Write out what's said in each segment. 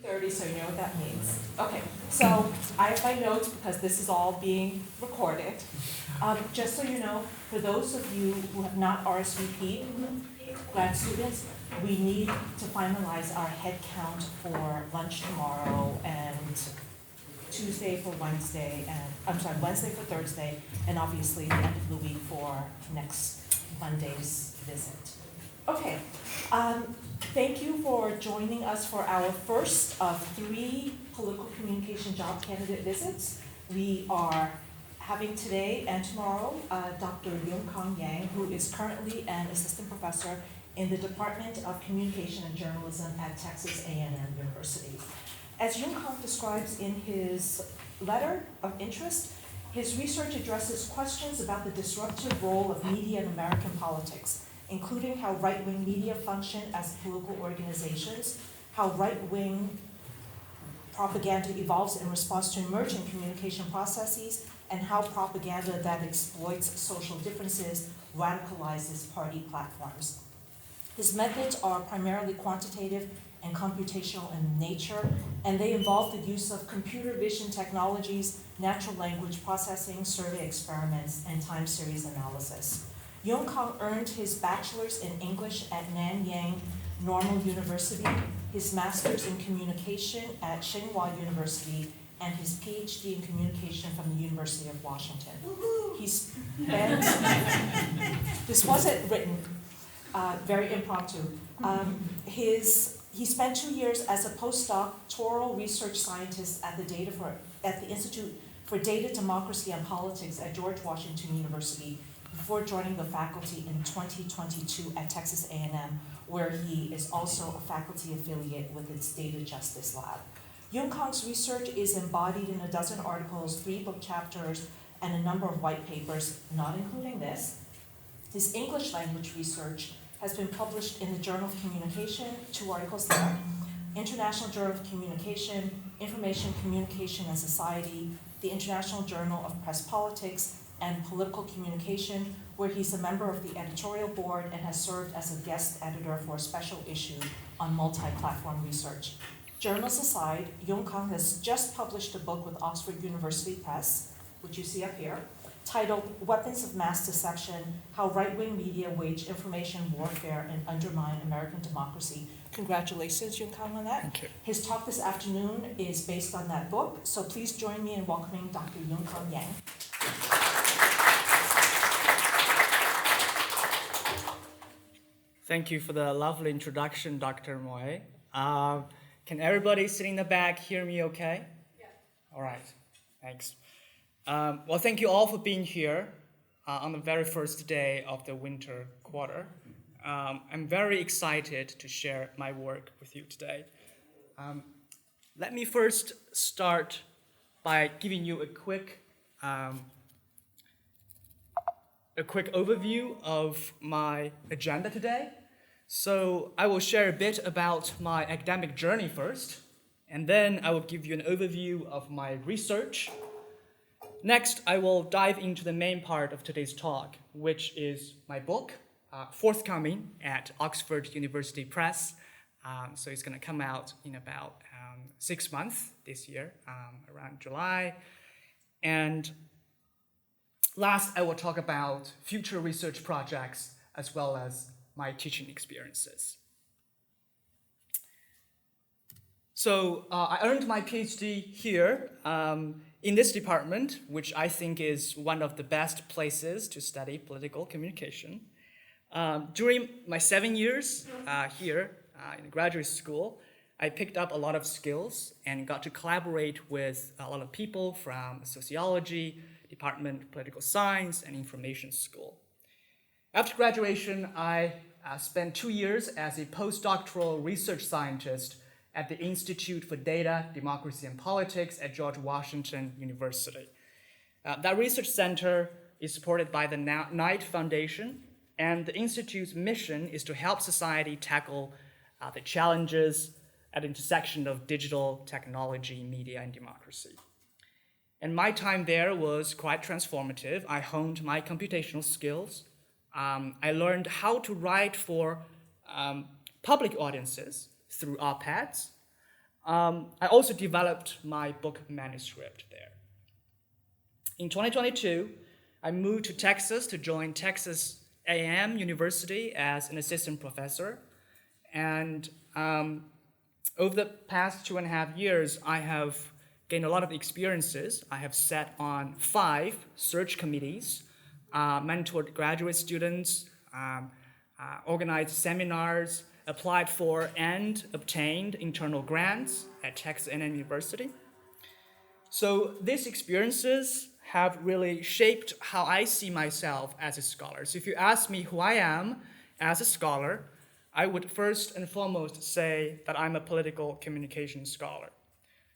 30, so you know what that means. Okay, so I have my notes because this is all being recorded. Just so you know, for those of you who have not RSVP'd, grad students, we need to finalize our head count for lunch tomorrow and Tuesday for Wednesday, and Wednesday for Thursday, and obviously the end of the week for next Monday's visit. Okay, thank you for joining us for our first of 3 political communication job candidate visits. We are having today and tomorrow Dr. Yunkung, who is currently an assistant professor in the Department of Communication and Journalism at Texas A&M University. As Yunkung describes in his letter of interest, his research addresses questions about the disruptive role of media in American politics, including how right-wing media function as political organizations, how right-wing propaganda evolves in response to emerging communication processes, and how propaganda that exploits social differences radicalizes party platforms. His methods are primarily quantitative and computational in nature, and they involve the use of computer vision technologies, natural language processing, survey experiments, and time series analysis. Yunkung earned his bachelor's in English at Nanyang Normal University, his master's in communication at Tsinghua University, and his PhD in communication from the University of Washington. He spent, this wasn't written, very impromptu. He spent 2 years as a postdoctoral research scientist at the Institute for Data, Democracy, and Politics at George Washington University before joining the faculty in 2022 at Texas A&M, where he is also a faculty affiliate with its Data Justice Lab. Yunkung's research is embodied in a dozen articles, 3 book chapters, and a number of white papers, not including this. His English language research has been published in the Journal of Communication, 2 articles there, International Journal of Communication, Information, Communication, and Society, the International Journal of Press Politics, and Political Communication, where he's a member of the editorial board and has served as a guest editor for a special issue on multi-platform research. Journals aside, Yunkung has just published a book with Oxford University Press, which you see up here, titled Weapons of Mass Deception, How Right-Wing Media Wage Information Warfare and Undermine American Democracy. Congratulations, Yunkung, on that. Thank you. His talk this afternoon is based on that book, so please join me in welcoming Dr. Yunkung Yang. Thank you for the lovely introduction, Dr. Moy. Can everybody sitting in the back hear me okay? Yeah. All right, thanks. Well, thank you all for being here on the very first day of the winter quarter. I'm very excited to share my work with you today. Let me first start by giving you a quick overview of my agenda today. So I will share a bit about my academic journey first, and then I will give you an overview of my research. Next, I will dive into the main part of today's talk, which is my book, forthcoming at Oxford University Press. So it's going to come out in about 6 months this year, around July. And last, I will talk about future research projects as well as my teaching experiences. So I earned my PhD here in this department, which I think is one of the best places to study political communication. During my 7 years here in graduate school, I picked up a lot of skills and got to collaborate with a lot of people from sociology, Department of Political Science, and Information School. After graduation, I spent 2 years as a postdoctoral research scientist at the Institute for Data, Democracy, and Politics at George Washington University. That research center is supported by the Knight Foundation, and the Institute's mission is to help society tackle the challenges at the intersection of digital technology, media, and democracy. And my time there was quite transformative. I honed my computational skills. I learned how to write for public audiences through op-eds. I also developed my book manuscript there. In 2022, I moved to Texas to join Texas A&M University as an assistant professor. And over the past 2.5 years, I have gained a lot of experiences. I have sat on 5 search committees, mentored graduate students, organized seminars, applied for and obtained internal grants at Texas A&M University. So these experiences have really shaped how I see myself as a scholar. So if you ask me who I am as a scholar, I would first and foremost say that I'm a political communication scholar,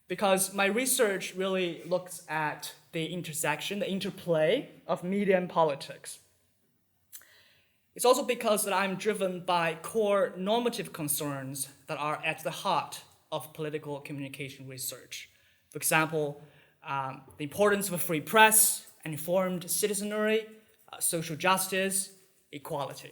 because my research really looks at the intersection, the interplay of media and politics. It's also because that I'm driven by core normative concerns that are at the heart of political communication research. For example, the importance of a free press, an informed citizenry, social justice, equality.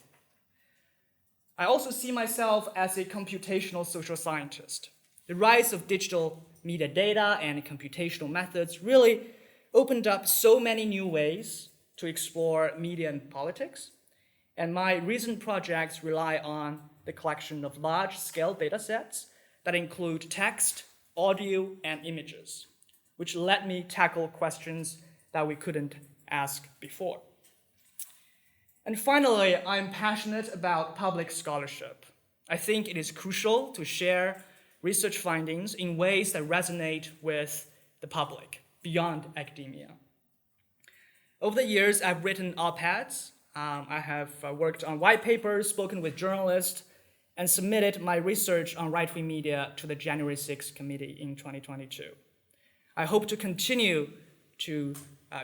I also see myself as a computational social scientist. The rise of digital media data and computational methods really opened up so many new ways to explore media and politics. And my recent projects rely on the collection of large-scale data sets that include text, audio, and images, which let me tackle questions that we couldn't ask before. And finally, I'm passionate about public scholarship. I think it is crucial to share research findings in ways that resonate with the public, beyond academia. Over the years, I've written op-eds, I have worked on white papers, spoken with journalists, and submitted my research on right-wing media to the January 6th committee in 2022. I hope to continue to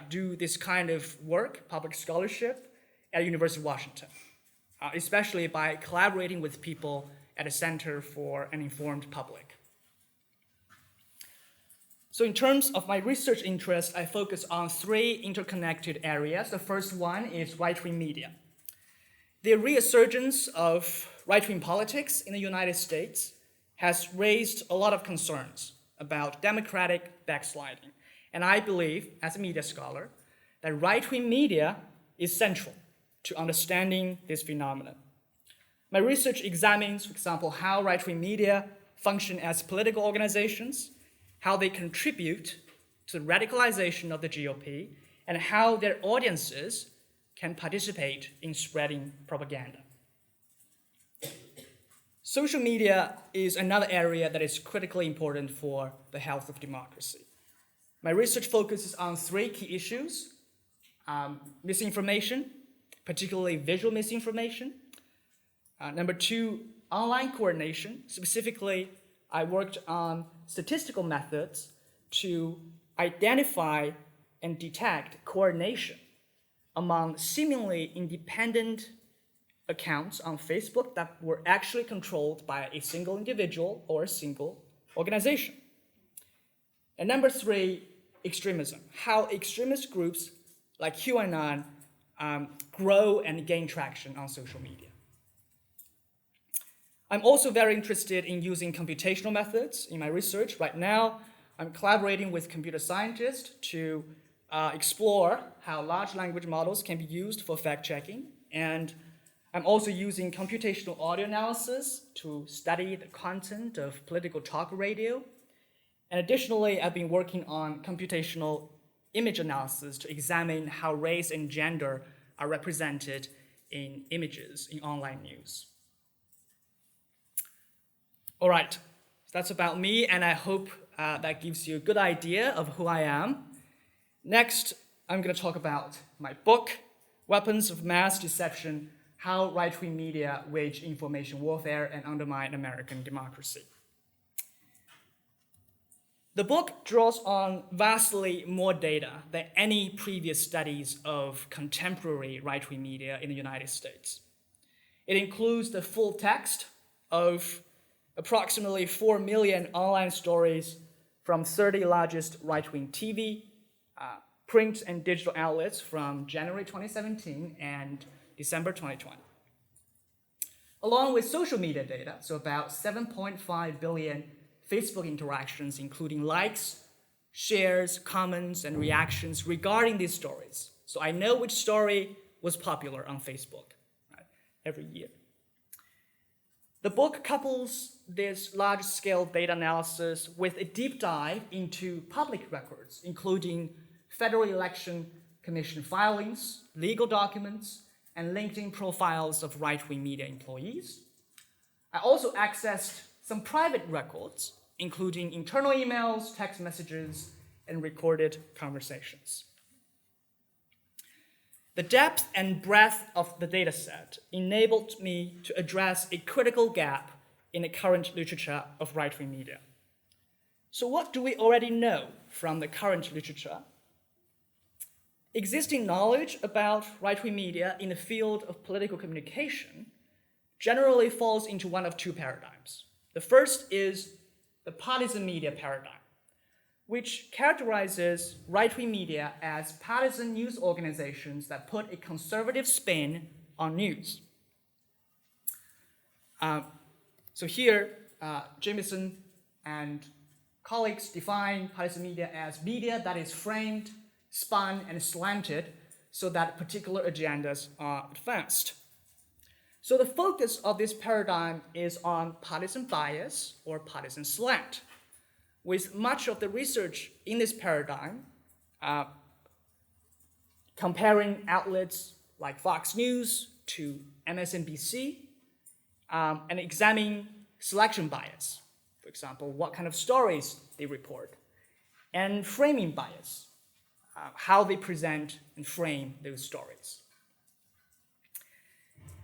do this kind of work, public scholarship, at University of Washington, especially by collaborating with people at the Center for an Informed Public. So in terms of my research interest, I focus on 3 interconnected areas. The first one is right-wing media. The resurgence of right-wing politics in the United States has raised a lot of concerns about democratic backsliding. And I believe, as a media scholar, that right-wing media is central to understanding this phenomenon. My research examines, for example, how right-wing media function as political organizations, how they contribute to the radicalization of the GOP, and how their audiences can participate in spreading propaganda. Social media is another area that is critically important for the health of democracy. My research focuses on 3 key issues: misinformation, particularly visual misinformation. Number 2, online coordination. Specifically, I worked on statistical methods to identify and detect coordination among seemingly independent accounts on Facebook that were actually controlled by a single individual or a single organization. And number 3, extremism. How extremist groups like QAnon grow and gain traction on social media. I'm also very interested in using computational methods in my research. Right now, I'm collaborating with computer scientists to explore how large language models can be used for fact-checking. And I'm also using computational audio analysis to study the content of political talk radio. And additionally, I've been working on computational image analysis to examine how race and gender are represented in images in online news. All right, that's about me, and I hope that gives you a good idea of who I am. Next, I'm going to talk about my book, Weapons of Mass Deception: How Right-Wing Media Wage Information Warfare and Undermine American Democracy. The book draws on vastly more data than any previous studies of contemporary right-wing media in the United States. It includes the full text of approximately 4 million online stories from 30 largest right-wing TV, print and digital outlets from January 2017 and December 2020. Along with social media data, so about 7.5 billion Facebook interactions, including likes, shares, comments, and reactions regarding these stories. So I know which story was popular on Facebook, right, every year. The book couples this large-scale data analysis with a deep dive into public records, including Federal Election Commission filings, legal documents, and LinkedIn profiles of right-wing media employees. I also accessed some private records, including internal emails, text messages, and recorded conversations. The depth and breadth of the dataset enabled me to address a critical gap in the current literature of right-wing media. So what do we already know from the current literature? Existing knowledge about right-wing media in the field of political communication generally falls into one of two paradigms. The first is the partisan media paradigm, which characterizes right-wing media as partisan news organizations that put a conservative spin on news. So here, Jameson and colleagues define partisan media as media that is framed, spun, and slanted so that particular agendas are advanced. So the focus of this paradigm is on partisan bias or partisan slant, with much of the research in this paradigm comparing outlets like Fox News to MSNBC and examining selection bias, for example, what kind of stories they report, and framing bias, how they present and frame those stories.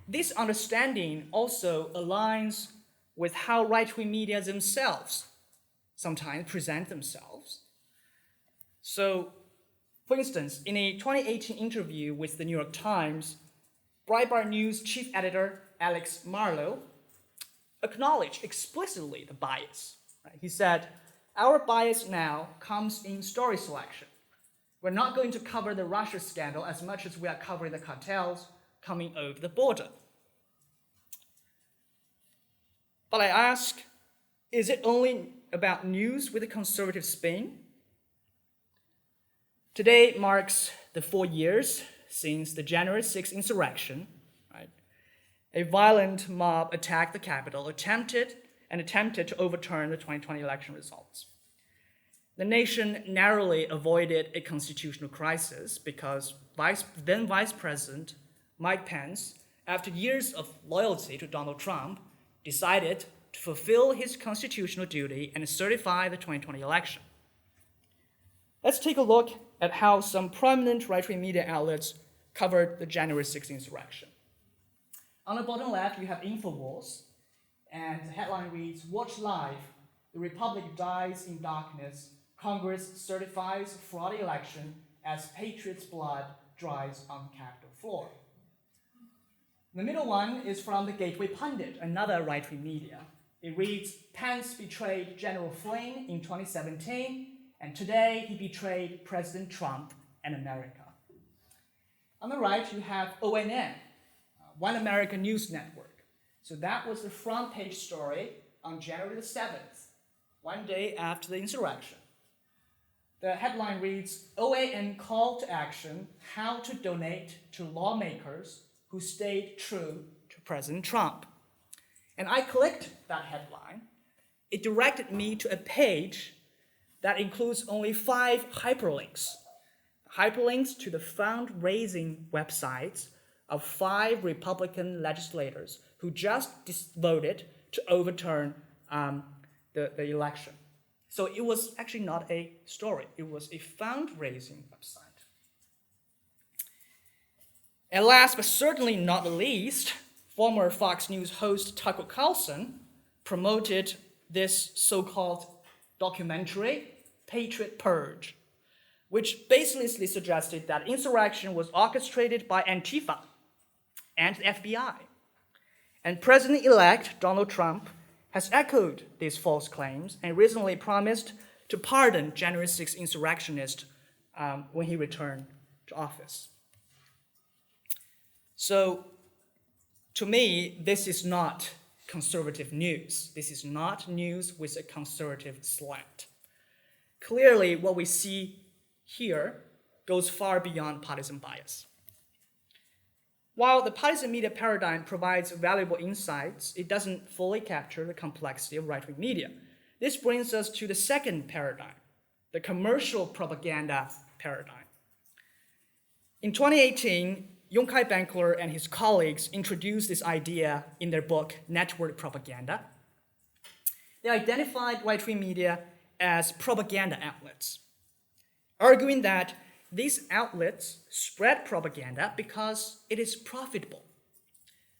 This understanding also aligns with how right-wing media themselves sometimes present themselves. So, for instance, in a 2018 interview with the New York Times, Breitbart News chief editor Alex Marlow acknowledged explicitly the bias. Right? He said, "Our bias now comes in story selection. We're not going to cover the Russia scandal as much as we are covering the cartels coming over the border." But I ask, is it only about news with a conservative spin? Today marks the 4 years since the January 6th insurrection. Right? A violent mob attacked the Capitol, attempted to overturn the 2020 election results. The nation narrowly avoided a constitutional crisis because then Vice President Mike Pence, after years of loyalty to Donald Trump, decided to fulfill his constitutional duty and certify the 2020 election. Let's take a look at how some prominent right-wing media outlets covered the January 6th insurrection. On the bottom left, you have InfoWars, and the headline reads, "Watch live, the Republic dies in darkness, Congress certifies fraud election as patriots' blood dries on Capitol floor." The middle one is from the Gateway Pundit, another right-wing media. It reads, "Pence betrayed General Flynn in 2017, and today he betrayed President Trump and America." On the right, you have ONN, One American News Network. So that was the front page story on January the 7th, one day after the insurrection. The headline reads, "OAN call to action, how to donate to lawmakers who stayed true to President Trump." And I clicked that headline. It directed me to a page that includes only 5 hyperlinks. Hyperlinks to the fundraising websites of 5 Republican legislators who just voted to overturn the election. So it was actually not a story. It was a fundraising website. And last but certainly not least, former Fox News host Tucker Carlson promoted this so-called documentary, Patriot Purge, which basically suggested that insurrection was orchestrated by Antifa and the FBI. And President-elect Donald Trump has echoed these false claims and recently promised to pardon January 6th insurrectionists when he returned to office. So, to me, this is not conservative news. This is not news with a conservative slant. Clearly, what we see here goes far beyond partisan bias. While the partisan media paradigm provides valuable insights, it doesn't fully capture the complexity of right-wing media. This brings us to the second paradigm, the commercial propaganda paradigm. In 2018, Yunkung Benkler and his colleagues introduced this idea in their book, Network Propaganda. They identified right-wing media as propaganda outlets, arguing that these outlets spread propaganda because it is profitable.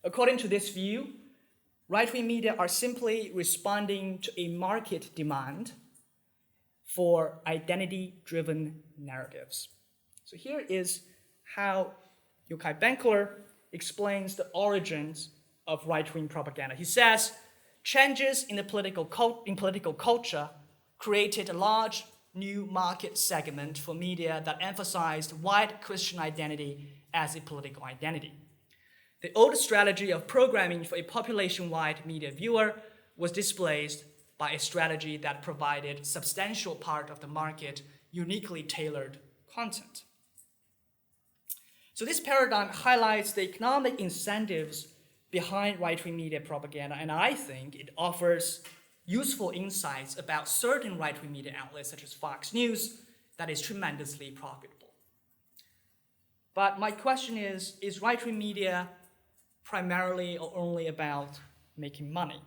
According to this view, right-wing media are simply responding to a market demand for identity-driven narratives. So here is how Yunkung Benkler explains the origins of right-wing propaganda. He says, changes in the political culture created a large new market segment for media that emphasized white Christian identity as a political identity. The old strategy of programming for a population-wide media viewer was displaced by a strategy that provided substantial part of the market uniquely tailored content. So this paradigm highlights the economic incentives behind right-wing media propaganda, and I think it offers useful insights about certain right-wing media outlets, such as Fox News, that is tremendously profitable. But my question is right-wing media primarily or only about making money?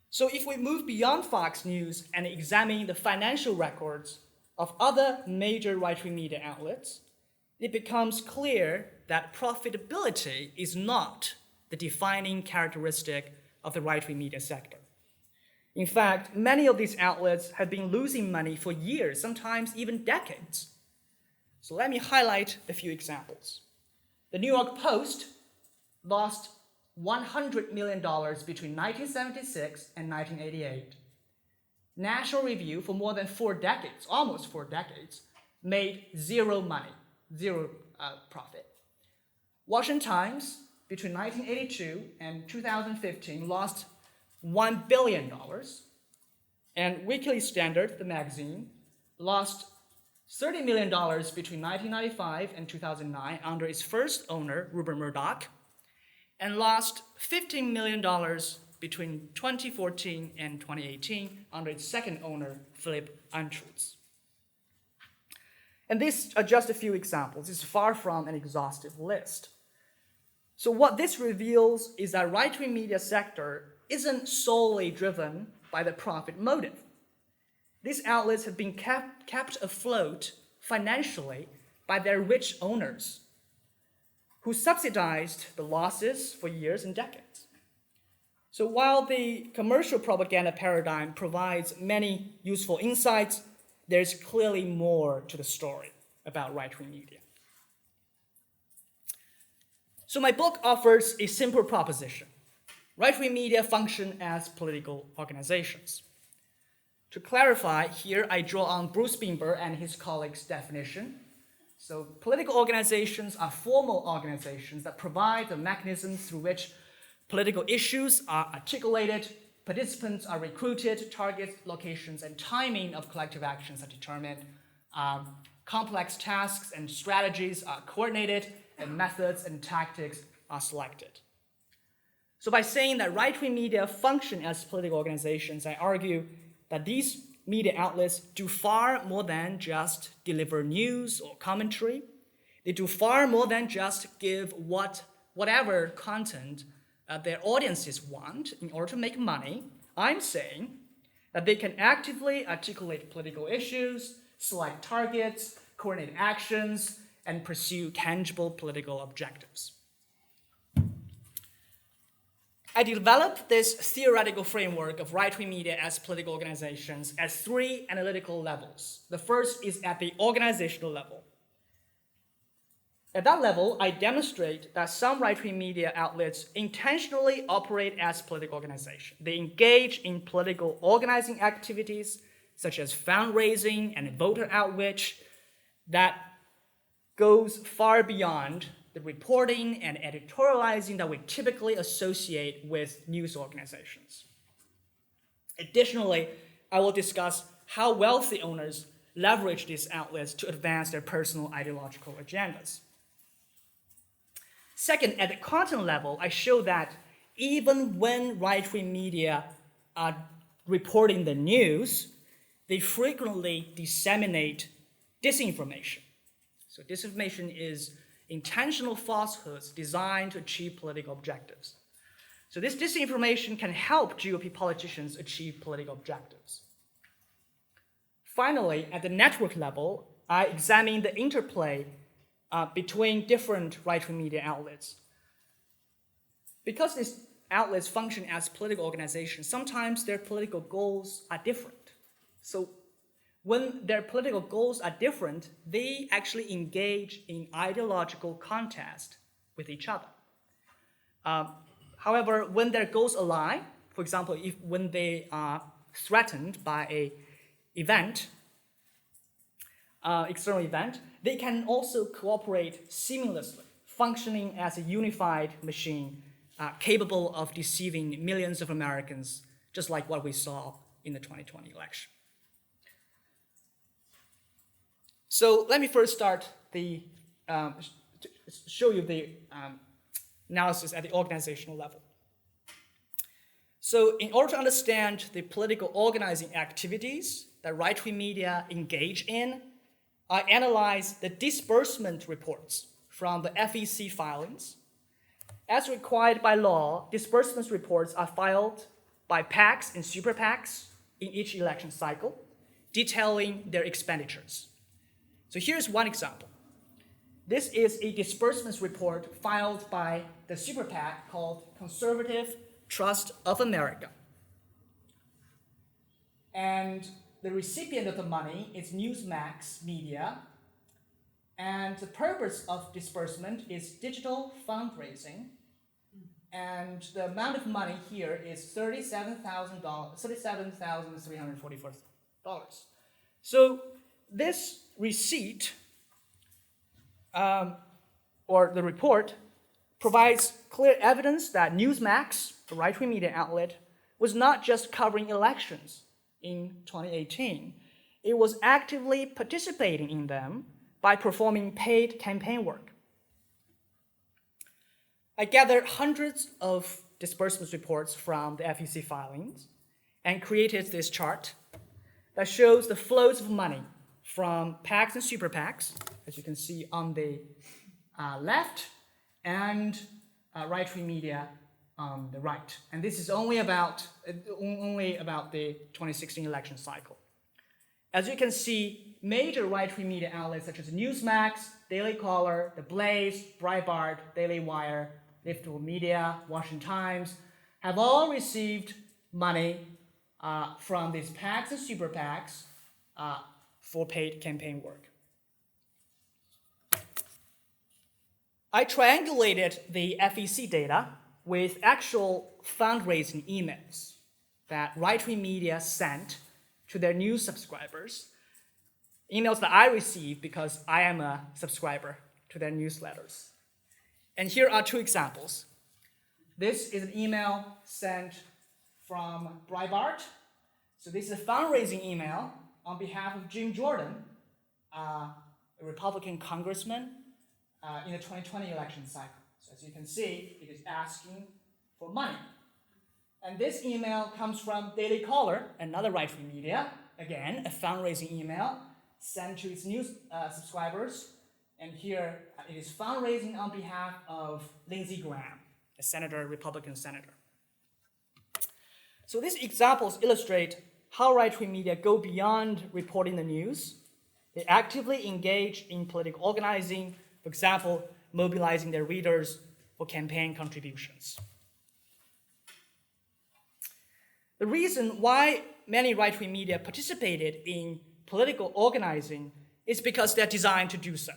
So if we move beyond Fox News and examine the financial records of other major right-wing media outlets, it becomes clear that profitability is not the defining characteristic of the right-wing media sector. In fact, many of these outlets have been losing money for years, sometimes even decades. So let me highlight a few examples. The New York Post lost $100 million between 1976 and 1988. National Review, for more than 4 decades, almost 4 decades, made zero money, zero profit. Washington Times, between 1982 and 2015, lost $1 billion. And Weekly Standard, the magazine, lost $30 million between 1995 and 2009 under its first owner, Rupert Murdoch, and lost $15 million between 2014 and 2018 under its second owner, Philip Anschutz. And these are just a few examples. It's far from an exhaustive list. So what this reveals is that right-wing media sector isn't solely driven by the profit motive. These outlets have been kept afloat financially by their rich owners, who subsidized the losses for years and decades. So while the commercial propaganda paradigm provides many useful insights, there's clearly more to the story about right-wing media. So my book offers a simple proposition. Right-wing media function as political organizations. To clarify, here I draw on Bruce Bimber and his colleagues' definition. So political organizations are formal organizations that provide the mechanisms through which political issues are articulated, participants are recruited, targets, locations, and timing of collective actions are determined, complex tasks and strategies are coordinated, and methods and tactics are selected. So by saying that right-wing media function as political organizations, I argue that these media outlets do far more than just deliver news or commentary. They do far more than just give whatever content their audiences want in order to make money. I'm saying that they can actively articulate political issues, select targets, coordinate actions, and pursue tangible political objectives. I developed this theoretical framework of right-wing media as political organizations at 3 analytical levels. The first is at the organizational level. At that level, I demonstrate that some right-wing media outlets intentionally operate as political organizations. They engage in political organizing activities, such as fundraising and voter outreach, that goes far beyond the reporting and editorializing that we typically associate with news organizations. Additionally, I will discuss how wealthy owners leverage these outlets to advance their personal ideological agendas. Second, at the content level, I show that even when right-wing media are reporting the news, they frequently disseminate disinformation. So disinformation is intentional falsehoods designed to achieve political objectives. So this disinformation can help GOP politicians achieve political objectives. Finally, at the network level, I examine the interplay between different right-wing media outlets. Because these outlets function as political organizations, sometimes their political goals are different. So when their political goals are different, they actually engage in ideological contest with each other. However, when their goals align, for example, when they are threatened by an event, external event, they can also cooperate seamlessly, functioning as a unified machine capable of deceiving millions of Americans, just like what we saw in the 2020 election. So let me first start show you the analysis at the organizational level. So in order to understand the political organizing activities that right-wing media engage in, I analyze the disbursement reports from the FEC filings. As required by law, disbursement reports are filed by PACs and super PACs in each election cycle, detailing their expenditures. So here's one example. This is a disbursements report filed by the super PAC called Conservative Trust of America. And the recipient of the money is Newsmax Media. And the purpose of disbursement is digital fundraising. And the amount of money here is $37,344. So this receipt, or the report, provides clear evidence that Newsmax, the right-wing media outlet, was not just covering elections in 2018. It was actively participating in them by performing paid campaign work. I gathered hundreds of disbursement reports from the FEC filings and created this chart that shows the flows of money from PACs and super PACs, as you can see on the left, and right-wing media on the right. And this is only about the 2016 election cycle. As you can see, major right-wing media outlets such as Newsmax, Daily Caller, The Blaze, Breitbart, Daily Wire, Liftable Media, Washington Times have all received money from these PACs and super PACs for paid campaign work. I triangulated the FEC data with actual fundraising emails that right-wing media sent to their news subscribers, emails that I received because I am a subscriber to their newsletters. And here are two examples. This is an email sent from Breitbart. So this is a fundraising email on behalf of Jim Jordan, a Republican congressman in the 2020 election cycle. So as you can see, it is asking for money. And this email comes from Daily Caller, another right-wing media, again, a fundraising email sent to its news subscribers. And here it is fundraising on behalf of Lindsey Graham, a Republican senator. So these examples illustrate how right-wing media go beyond reporting the news. They actively engage in political organizing, for example, mobilizing their readers for campaign contributions. The reason why many right-wing media participated in political organizing is because they're designed to do so.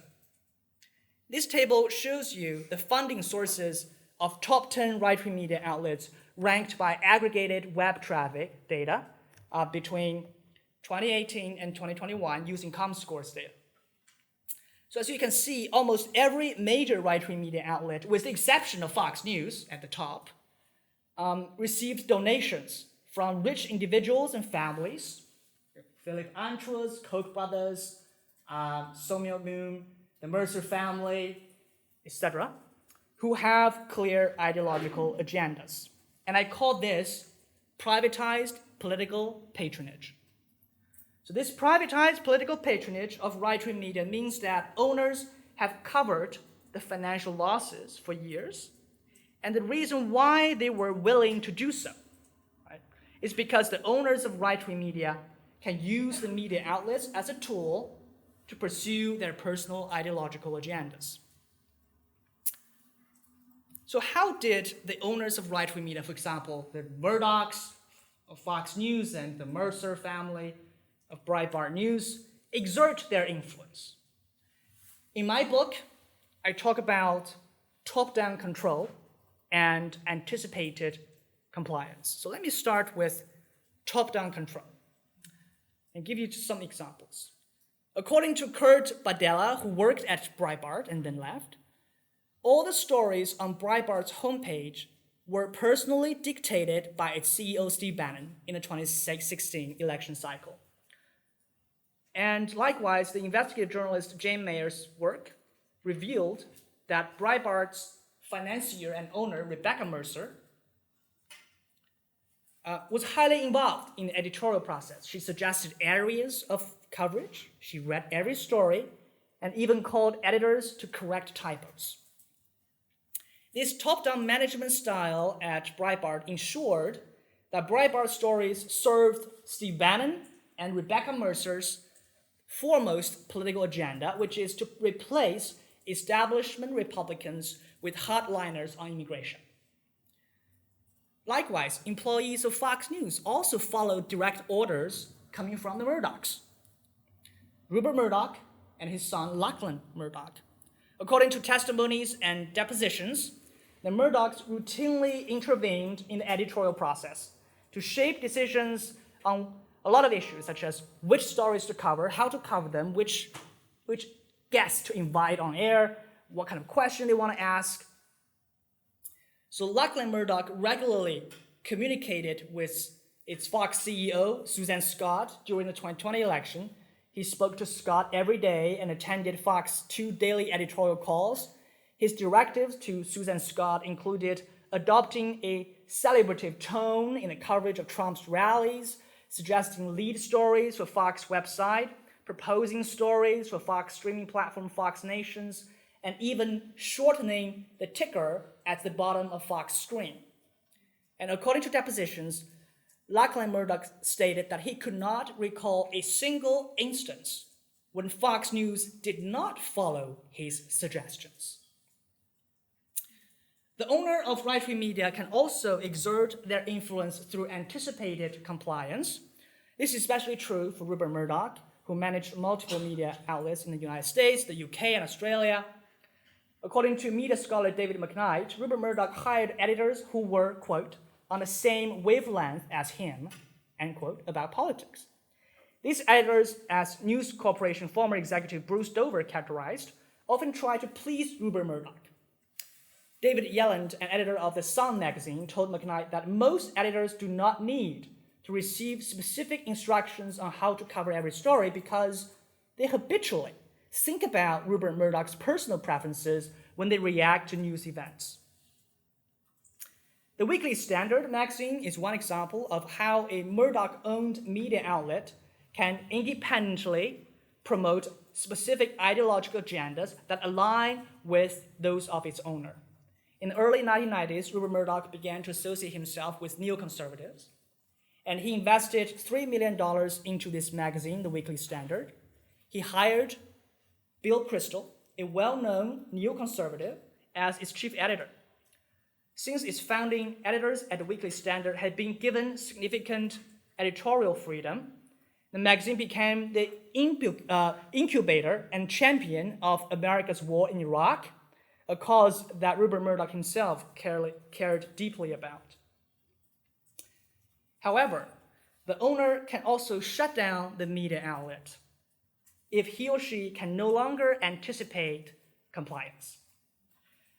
This table shows you the funding sources of top 10 right-wing media outlets ranked by aggregated web traffic data between 2018 and 2021 using ComScore's data. So as you can see, almost every major right-wing media outlet, with the exception of Fox News at the top, received donations from rich individuals and families, Philip Antrus, Koch brothers, Song Moon, the Mercer family, etc., who have clear ideological agendas. And I call this privatized political patronage. So this privatized political patronage of right-wing media means that owners have covered the financial losses for years, and the reason why they were willing to do so, right, is because the owners of right-wing media can use the media outlets as a tool to pursue their personal ideological agendas. So how did the owners of right-wing media, for example, the Murdochs of Fox News and the Mercer family of Breitbart News, exert their influence? In my book, I talk about top-down control and anticipated compliance. So let me start with top-down control and give you some examples. According to Kurt Badella, who worked at Breitbart and then left, all the stories on Breitbart's homepage were personally dictated by its CEO Steve Bannon in the 2016 election cycle. And likewise, the investigative journalist Jane Mayer's work revealed that Breitbart's financier and owner, Rebecca Mercer, was highly involved in the editorial process. She suggested areas of coverage, she read every story, and even called editors to correct typos. This top-down management style at Breitbart ensured that Breitbart stories served Steve Bannon and Rebecca Mercer's foremost political agenda, which is to replace establishment Republicans with hardliners on immigration. Likewise, employees of Fox News also followed direct orders coming from the Murdochs. Rupert Murdoch and his son Lachlan Murdoch. According to testimonies and depositions, the Murdochs routinely intervened in the editorial process to shape decisions on a lot of issues, such as which stories to cover, how to cover them, which guests to invite on air, what kind of question they want to ask. So Lachlan Murdoch regularly communicated with its Fox CEO, Suzanne Scott, during the 2020 election. He spoke to Scott every day and attended Fox 2 daily editorial calls. His directives to Suzanne Scott included adopting a celebrative tone in the coverage of Trump's rallies, suggesting lead stories for Fox website, proposing stories for Fox streaming platform Fox Nations, and even shortening the ticker at the bottom of Fox screen. And according to depositions, Lachlan Murdoch stated that he could not recall a single instance when Fox News did not follow his suggestions. The owner of right-wing media can also exert their influence through anticipated compliance. This is especially true for Rupert Murdoch, who managed multiple media outlets in the United States, the UK, and Australia. According to media scholar David McKnight, Rupert Murdoch hired editors who were, quote, on the same wavelength as him, end quote, about politics. These editors, as News Corporation former executive Bruce Dover characterized, often try to please Rupert Murdoch. David Yelland, an editor of The Sun magazine, told McKnight that most editors do not need to receive specific instructions on how to cover every story because they habitually think about Rupert Murdoch's personal preferences when they react to news events. The Weekly Standard magazine is one example of how a Murdoch-owned media outlet can independently promote specific ideological agendas that align with those of its owner. In the early 1990s, Rupert Murdoch began to associate himself with neoconservatives, and he invested $3 million into this magazine, The Weekly Standard. He hired Bill Kristol, a well-known neoconservative, as its chief editor. Since its founding, editors at The Weekly Standard had been given significant editorial freedom. The magazine became the incubator and champion of America's war in Iraq, a cause that Rupert Murdoch himself cared deeply about. However, the owner can also shut down the media outlet. if he or she can no longer anticipate compliance.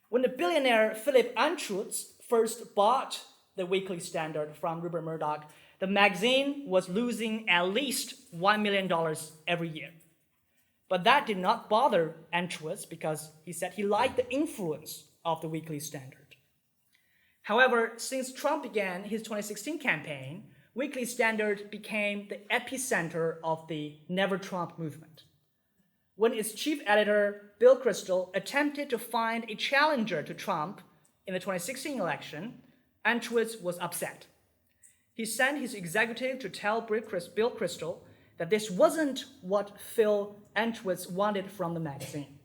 When the billionaire Philip Anschutz first bought the Weekly Standard from Rupert Murdoch, the magazine was losing at least $1 million every year. But that did not bother Anschutz because he said he liked the influence of the Weekly Standard. However, since Trump began his 2016 campaign, Weekly Standard became the epicenter of the Never Trump movement. When its chief editor, Bill Kristol, attempted to find a challenger to Trump in the 2016 election, Anschutz was upset. He sent his executive to tell Bill Kristol that this wasn't what Phil Anschutz wanted from the magazine.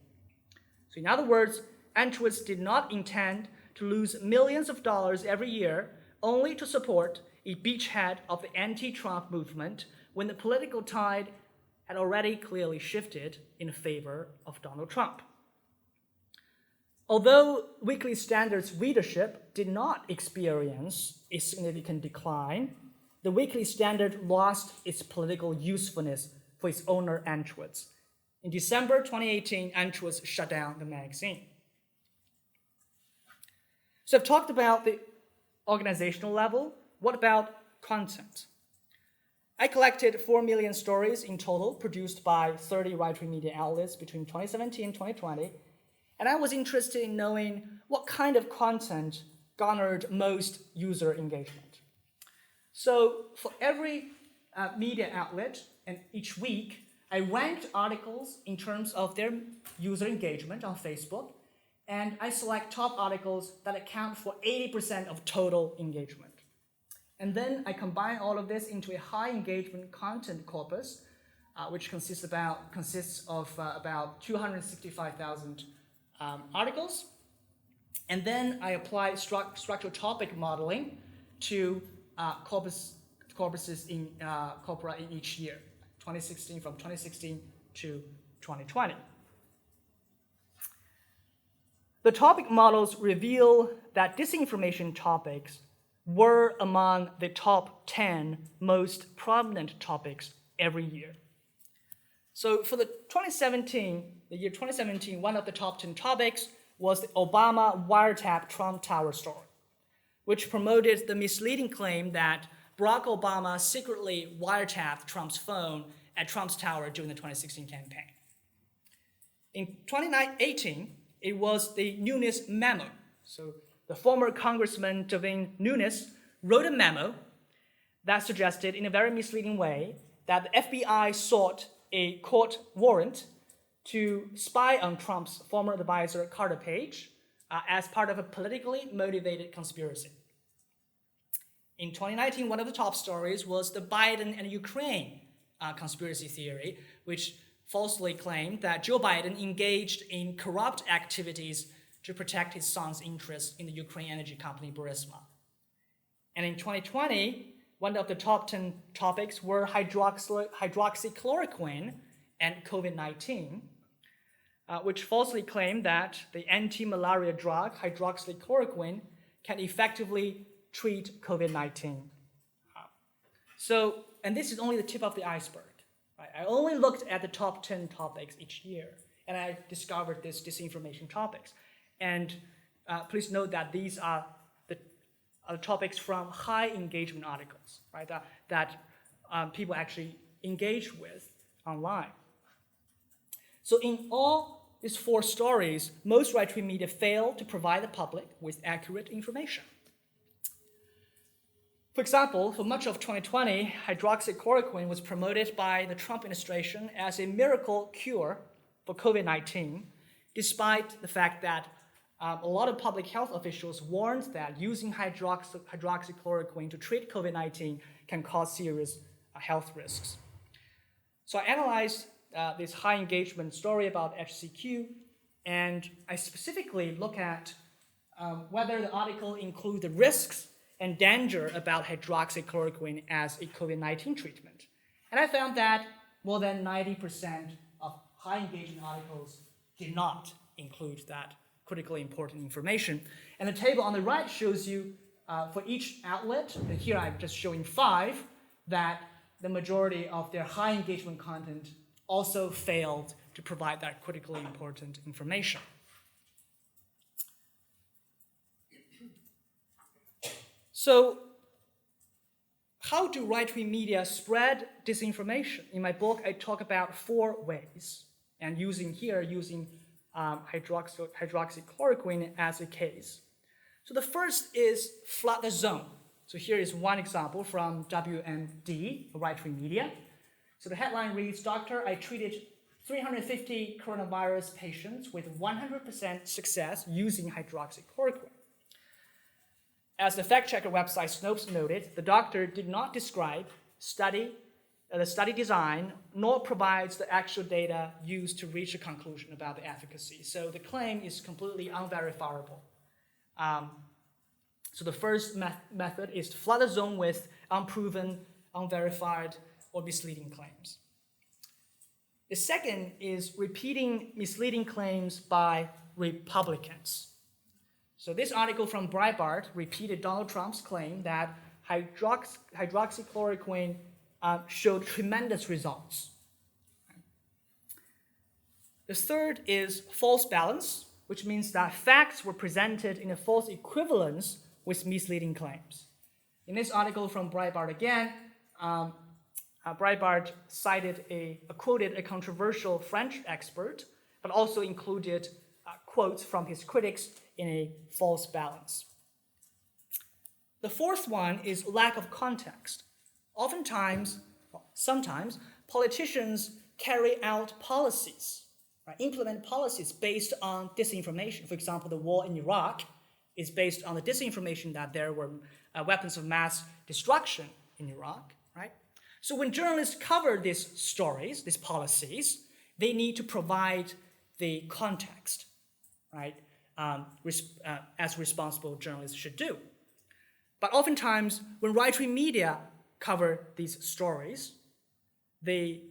So in other words, Anschutz did not intend to lose millions of dollars every year only to support a beachhead of the anti-Trump movement when the political tide had already clearly shifted in favor of Donald Trump. Although Weekly Standard's readership did not experience a significant decline, the Weekly Standard lost its political usefulness for its owner, Anschutz. In December 2018, Anschutz shut down the magazine. So I've talked about the organizational level. What about content? I collected 4 million stories in total produced by 30 right-wing media outlets between 2017 and 2020, and I was interested in knowing what kind of content garnered most user engagement. So for every media outlet, and each week, I ranked articles in terms of their user engagement on Facebook, and I select top articles that account for 80% of total engagement. And then I combine all of this into a high engagement content corpus, which consists of about 265,000 articles. And then I apply structural topic modeling to corpuses in corpora in each year, from 2016 to 2020. The topic models reveal that disinformation topics were among the top 10 most prominent topics every year. So for the year 2017, one of the top 10 topics was the Obama wiretap Trump Tower story, which promoted the misleading claim that Barack Obama secretly wiretapped Trump's phone at Trump's tower during the 2016 campaign. In 2018, it was the Nunes memo. So the former Congressman Devin Nunes wrote a memo that suggested in a very misleading way that the FBI sought a court warrant to spy on Trump's former advisor Carter Page as part of a politically motivated conspiracy. In 2019, one of the top stories was the Biden and Ukraine conspiracy theory, which falsely claimed that Joe Biden engaged in corrupt activities to protect his son's interests in the Ukraine energy company Burisma. And in 2020, one of the top 10 topics were hydroxychloroquine and COVID-19, which falsely claimed that the anti-malaria drug hydroxychloroquine can effectively treat COVID-19. And this is only the tip of the iceberg. Right? I only looked at the top 10 topics each year, and I discovered these disinformation topics. And please note that these are the topics from high engagement articles, right? That people actually engage with online. So in all these 4 stories, most right-wing media failed to provide the public with accurate information. For example, for much of 2020, hydroxychloroquine was promoted by the Trump administration as a miracle cure for COVID-19, despite the fact that a lot of public health officials warned that using hydroxychloroquine to treat COVID-19 can cause serious health risks. So I analyzed this high engagement story about HCQ, and I specifically look at whether the article includes the risks and danger about hydroxychloroquine as a COVID-19 treatment. And I found that more than 90% of high engagement articles did not include that critically important information. And the table on the right shows you for each outlet, and here I'm just showing 5, that the majority of their high engagement content also failed to provide that critically important information. So, how do right-wing media spread disinformation? In my book, I talk about 4 ways, and using hydroxychloroquine as a case. So the first is flood the zone. So here is one example from WMD, right-wing media. So the headline reads, "Doctor, I treated 350 coronavirus patients with 100% success using hydroxychloroquine." As the fact-checker website Snopes noted, the doctor did not describe the study design, nor provides the actual data used to reach a conclusion about the efficacy. So the claim is completely unverifiable. So the first method is to flood the zone with unproven, unverified, or misleading claims. The second is repeating misleading claims by Republicans. So this article from Breitbart repeated Donald Trump's claim that hydroxychloroquine showed tremendous results. The third is false balance, which means that facts were presented in a false equivalence with misleading claims. In this article from Breitbart again, Breitbart quoted a controversial French expert, but also included quotes from his critics in a false balance. The fourth one is lack of context. Sometimes, politicians carry out policies, implement policies based on disinformation. For example, the war in Iraq is based on the disinformation that there were weapons of mass destruction in Iraq, right? So when journalists cover these stories, these policies, they need to provide the context, right? As responsible journalists should do. But oftentimes, when right-wing media cover these stories, they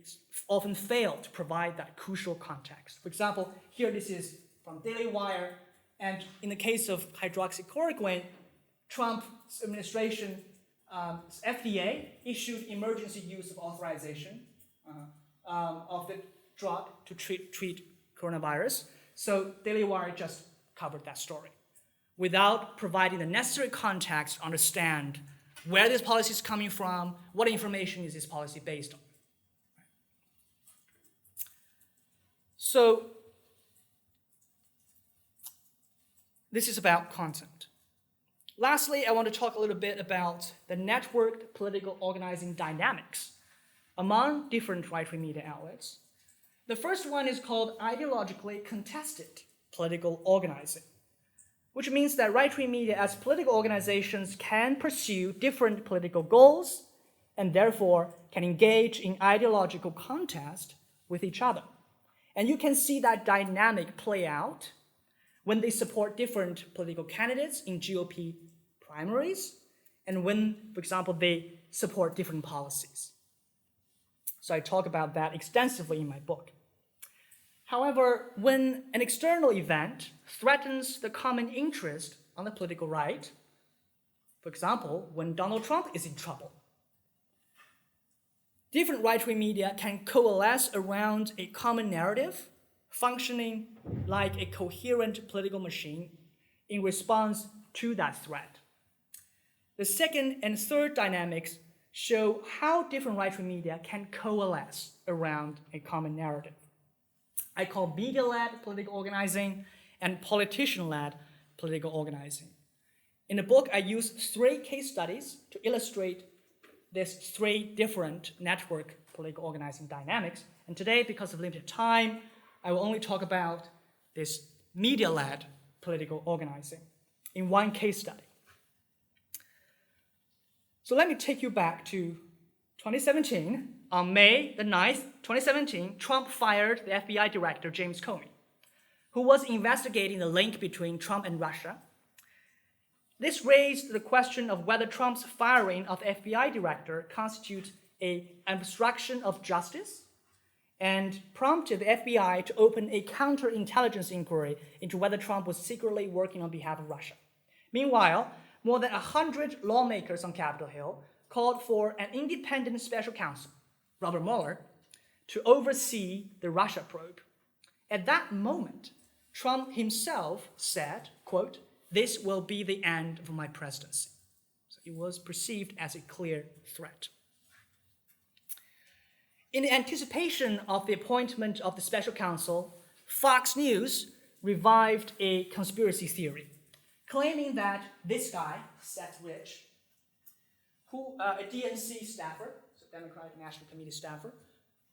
often fail to provide that crucial context. For example, here this is from Daily Wire, and in the case of hydroxychloroquine, Trump's administration, FDA, issued emergency use of authorization of the drug to treat coronavirus. So Daily Wire just covered that story without providing the necessary context to understand where this policy is coming from, what information is this policy based on. So this is about content. Lastly, I want to talk a little bit about the networked political organizing dynamics among different right-wing media outlets. The first one is called ideologically contested political organizing, which means that right-wing media as political organizations can pursue different political goals and therefore can engage in ideological contest with each other. And you can see that dynamic play out when they support different political candidates in GOP primaries, and when, for example, they support different policies. So I talk about that extensively in my book. However, when an external event threatens the common interest on the political right, for example, when Donald Trump is in trouble, different right-wing media can coalesce around a common narrative, functioning like a coherent political machine in response to that threat. The second and third dynamics show how different right-wing media can coalesce around a common narrative. I call media-led political organizing and politician-led political organizing. In the book, I use 3 case studies to illustrate these 3 different network political organizing dynamics. And today, because of limited time, I will only talk about this media-led political organizing in one case study. So let me take you back to 2017. On May the 9th, 2017, Trump fired the FBI director, James Comey, who was investigating the link between Trump and Russia. This raised the question of whether Trump's firing of the FBI director constitutes an obstruction of justice and prompted the FBI to open a counterintelligence inquiry into whether Trump was secretly working on behalf of Russia. Meanwhile, more than 100 lawmakers on Capitol Hill called for an independent special counsel, Robert Mueller, to oversee the Russia probe. At that moment, Trump himself said, quote, "This will be the end of my presidency." So it was perceived as a clear threat. In anticipation of the appointment of the special counsel, Fox News revived a conspiracy theory, claiming that this guy, Seth Rich, a DNC staffer, so Democratic National Committee staffer,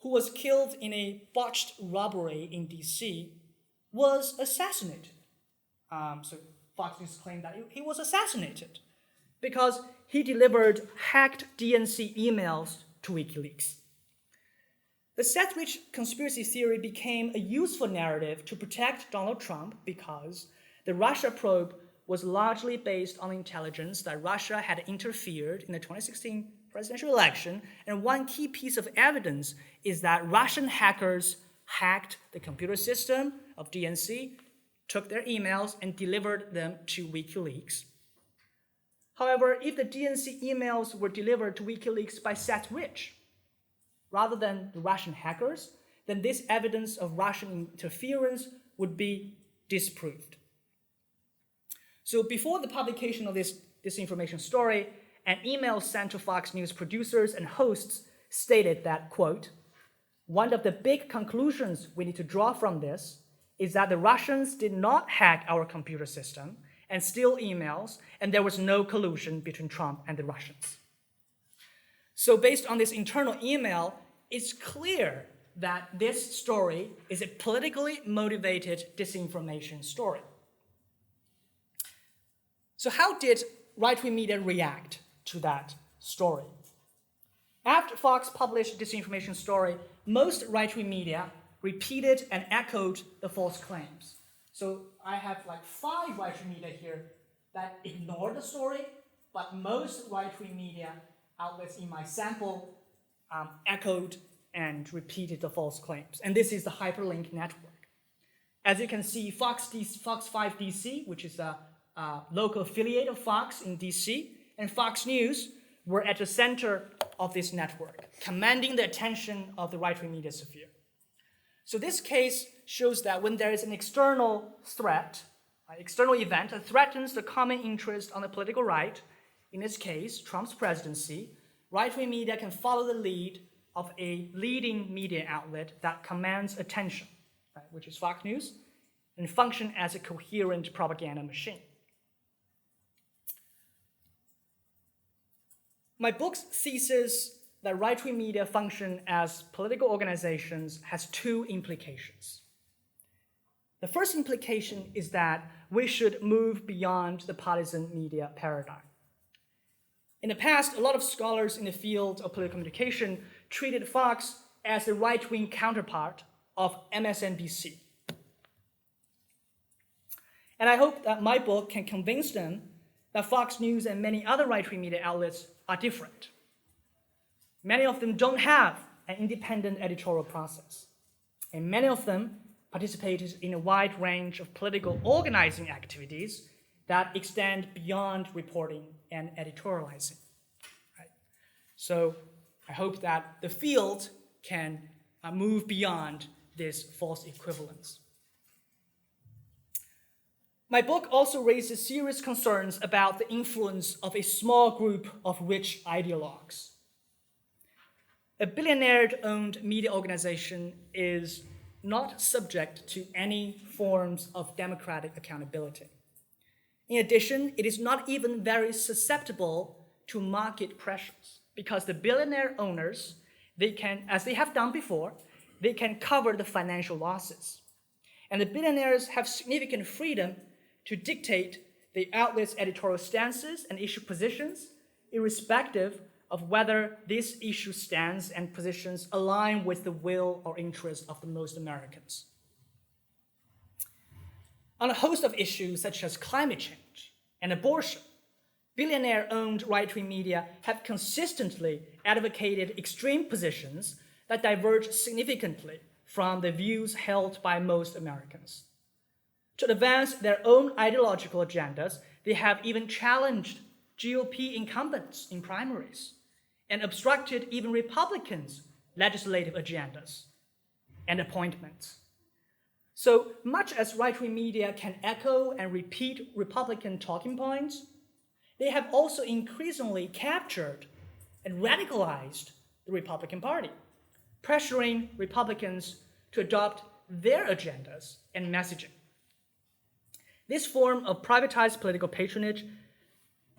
who was killed in a botched robbery in DC, was assassinated. So Fox News claimed that he was assassinated because he delivered hacked DNC emails to WikiLeaks. The Seth Rich conspiracy theory became a useful narrative to protect Donald Trump because the Russia probe was largely based on intelligence that Russia had interfered in the 2016 presidential election, and one key piece of evidence is that Russian hackers hacked the computer system of DNC, took their emails, and delivered them to WikiLeaks. However, if the DNC emails were delivered to WikiLeaks by Seth Rich, rather than the Russian hackers, then this evidence of Russian interference would be disproved. So before the publication of this disinformation story, an email sent to Fox News producers and hosts stated that, quote, "One of the big conclusions we need to draw from this is that the Russians did not hack our computer system and steal emails, and there was no collusion between Trump and the Russians." So based on this internal email, it's clear that this story is a politically motivated disinformation story. So how did right-wing media react to that story? After Fox published disinformation story, most right-wing media repeated and echoed the false claims. So I have like 5 right-wing media here that ignored the story, but most right-wing media outlets in my sample echoed and repeated the false claims. And this is the hyperlink network. As you can see, Fox 5 DC, which is a local affiliate of Fox in DC, and Fox News were at the center of this network, commanding the attention of the right-wing media sphere. So this case shows that when there is an external threat, external event that threatens the common interest on the political right, in this case, Trump's presidency, right-wing media can follow the lead of a leading media outlet that commands attention, which is Fox News, and function as a coherent propaganda machine. My book's thesis that right-wing media function as political organizations has 2 implications. The first implication is that we should move beyond the partisan media paradigm. In the past, a lot of scholars in the field of political communication treated Fox as the right-wing counterpart of MSNBC. And I hope that my book can convince them that Fox News and many other right-wing media outlets are different. Many of them don't have an independent editorial process, and many of them participated in a wide range of political organizing activities that extend beyond reporting and editorializing. Right? So I hope that the field can move beyond this false equivalence. My book also raises serious concerns about the influence of a small group of rich ideologues. A billionaire-owned media organization is not subject to any forms of democratic accountability. In addition, it is not even very susceptible to market pressures because the billionaire owners, they can, as they have done before, they can cover the financial losses. And the billionaires have significant freedom to dictate the outlet's editorial stances and issue positions, irrespective of whether this issue stands and positions align with the will or interest of the most Americans. On a host of issues such as climate change and abortion, billionaire-owned right-wing media have consistently advocated extreme positions that diverge significantly from the views held by most Americans. To advance their own ideological agendas, they have even challenged GOP incumbents in primaries and obstructed even Republicans legislative agendas and appointments. So much as right-wing media can echo and repeat Republican talking points, they have also increasingly captured and radicalized the Republican Party, pressuring Republicans to adopt their agendas and messaging. This form of privatized political patronage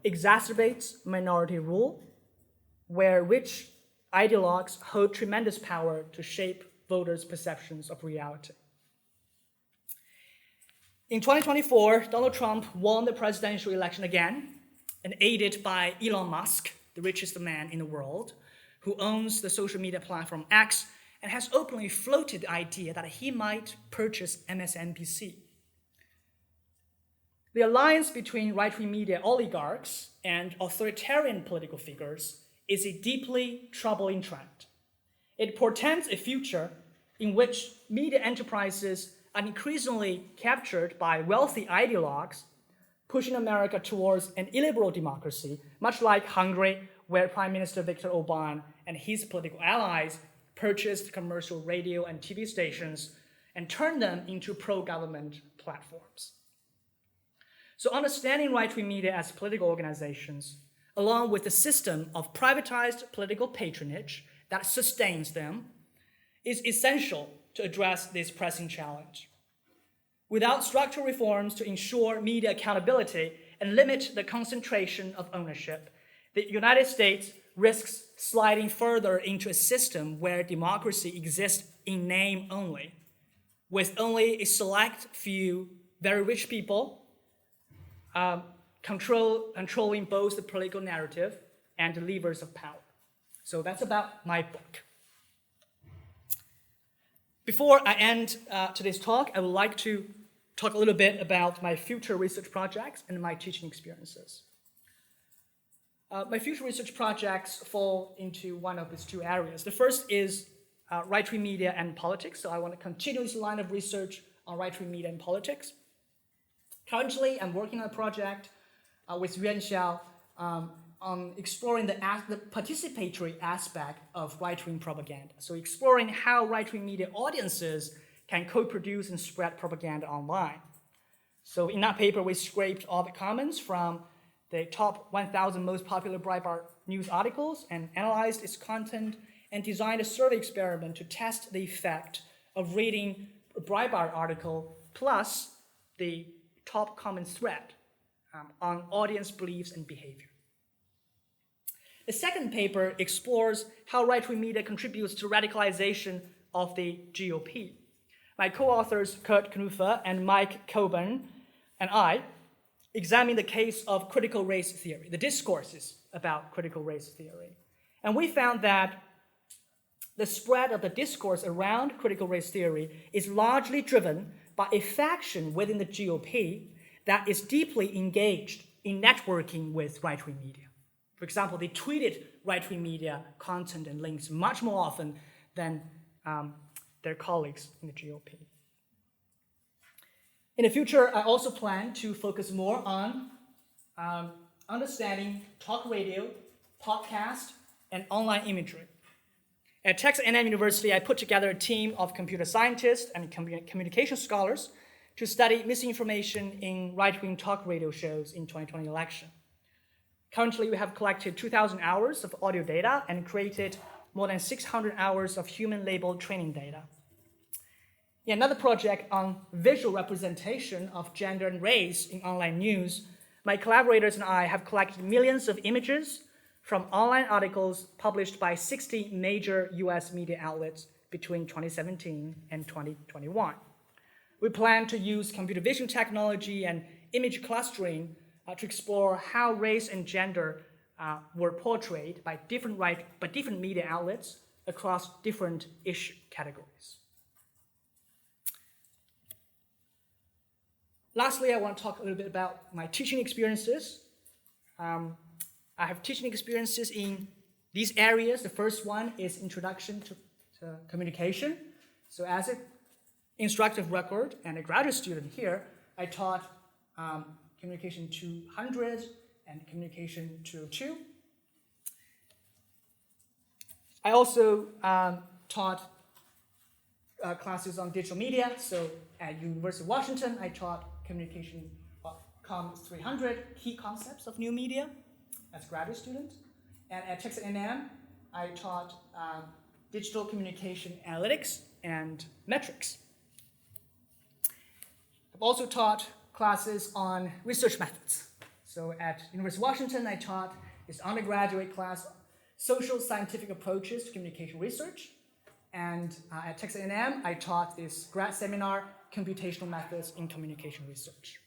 exacerbates minority rule, where rich ideologues hold tremendous power to shape voters' perceptions of reality. In 2024, Donald Trump won the presidential election again, and aided by Elon Musk, the richest man in the world, who owns the social media platform X and has openly floated the idea that he might purchase MSNBC. The alliance between right-wing media oligarchs and authoritarian political figures is a deeply troubling trend. It portends a future in which media enterprises are increasingly captured by wealthy ideologues, pushing America towards an illiberal democracy, much like Hungary, where Prime Minister Viktor Orban and his political allies purchased commercial radio and TV stations and turned them into pro-government platforms. So understanding right-wing media as political organizations, along with the system of privatized political patronage that sustains them, is essential to address this pressing challenge. Without structural reforms to ensure media accountability and limit the concentration of ownership, the United States risks sliding further into a system where democracy exists in name only, with only a select few very rich people controlling both the political narrative and the levers of power. So that's about my book. Before I end today's talk, I would like to talk a little bit about my future research projects and my teaching experiences. My future research projects fall into one of these two areas. The first is right-wing media and politics. So I want to continue this line of research on right-wing media and politics. Currently, I'm working on a project with Yuan Xiao on exploring the participatory aspect of right-wing propaganda. So exploring how right-wing media audiences can co-produce and spread propaganda online. So in that paper, we scraped all the comments from the top 1,000 most popular Breitbart news articles and analyzed its content and designed a survey experiment to test the effect of reading a Breitbart article plus the top comment thread on audience beliefs and behavior. The second paper explores how right-wing media contributes to radicalization of the GOP. My co-authors Kurt Knuffer and Mike Coburn and I examine the case of critical race theory, the discourses about critical race theory. And we found that the spread of the discourse around critical race theory is largely driven by a faction within the GOP that is deeply engaged in networking with right-wing media. For example, they tweeted right-wing media content and links much more often than their colleagues in the GOP. In the future, I also plan to focus more on understanding talk radio, podcast, and online imagery. At Texas A&M University, I put together a team of computer scientists and communication scholars to study misinformation in right-wing talk radio shows in 2020 election. Currently, we have collected 2,000 hours of audio data and created more than 600 hours of human-labeled training data. In another project on visual representation of gender and race in online news, my collaborators and I have collected millions of images from online articles published by 60 major US media outlets between 2017 and 2021. We plan to use computer vision technology and image clustering to explore how race and gender were portrayed by different media outlets across different issue categories. Lastly, I want to talk a little bit about my teaching experiences. I have teaching experiences in these areas. The first one is Introduction to Communication. So as an instructive record and a graduate student here, I taught Communication 200 and Communication 202. I also taught classes on digital media. So at University of Washington, I taught Communication Com 300, Key Concepts of New Media, as a graduate student. And at Texas A&M, I taught Digital Communication Analytics and Metrics. I've also taught classes on research methods. So at University of Washington, I taught this undergraduate class, Social Scientific Approaches to Communication Research. And at Texas A&M, I taught this grad seminar, Computational Methods in Communication Research.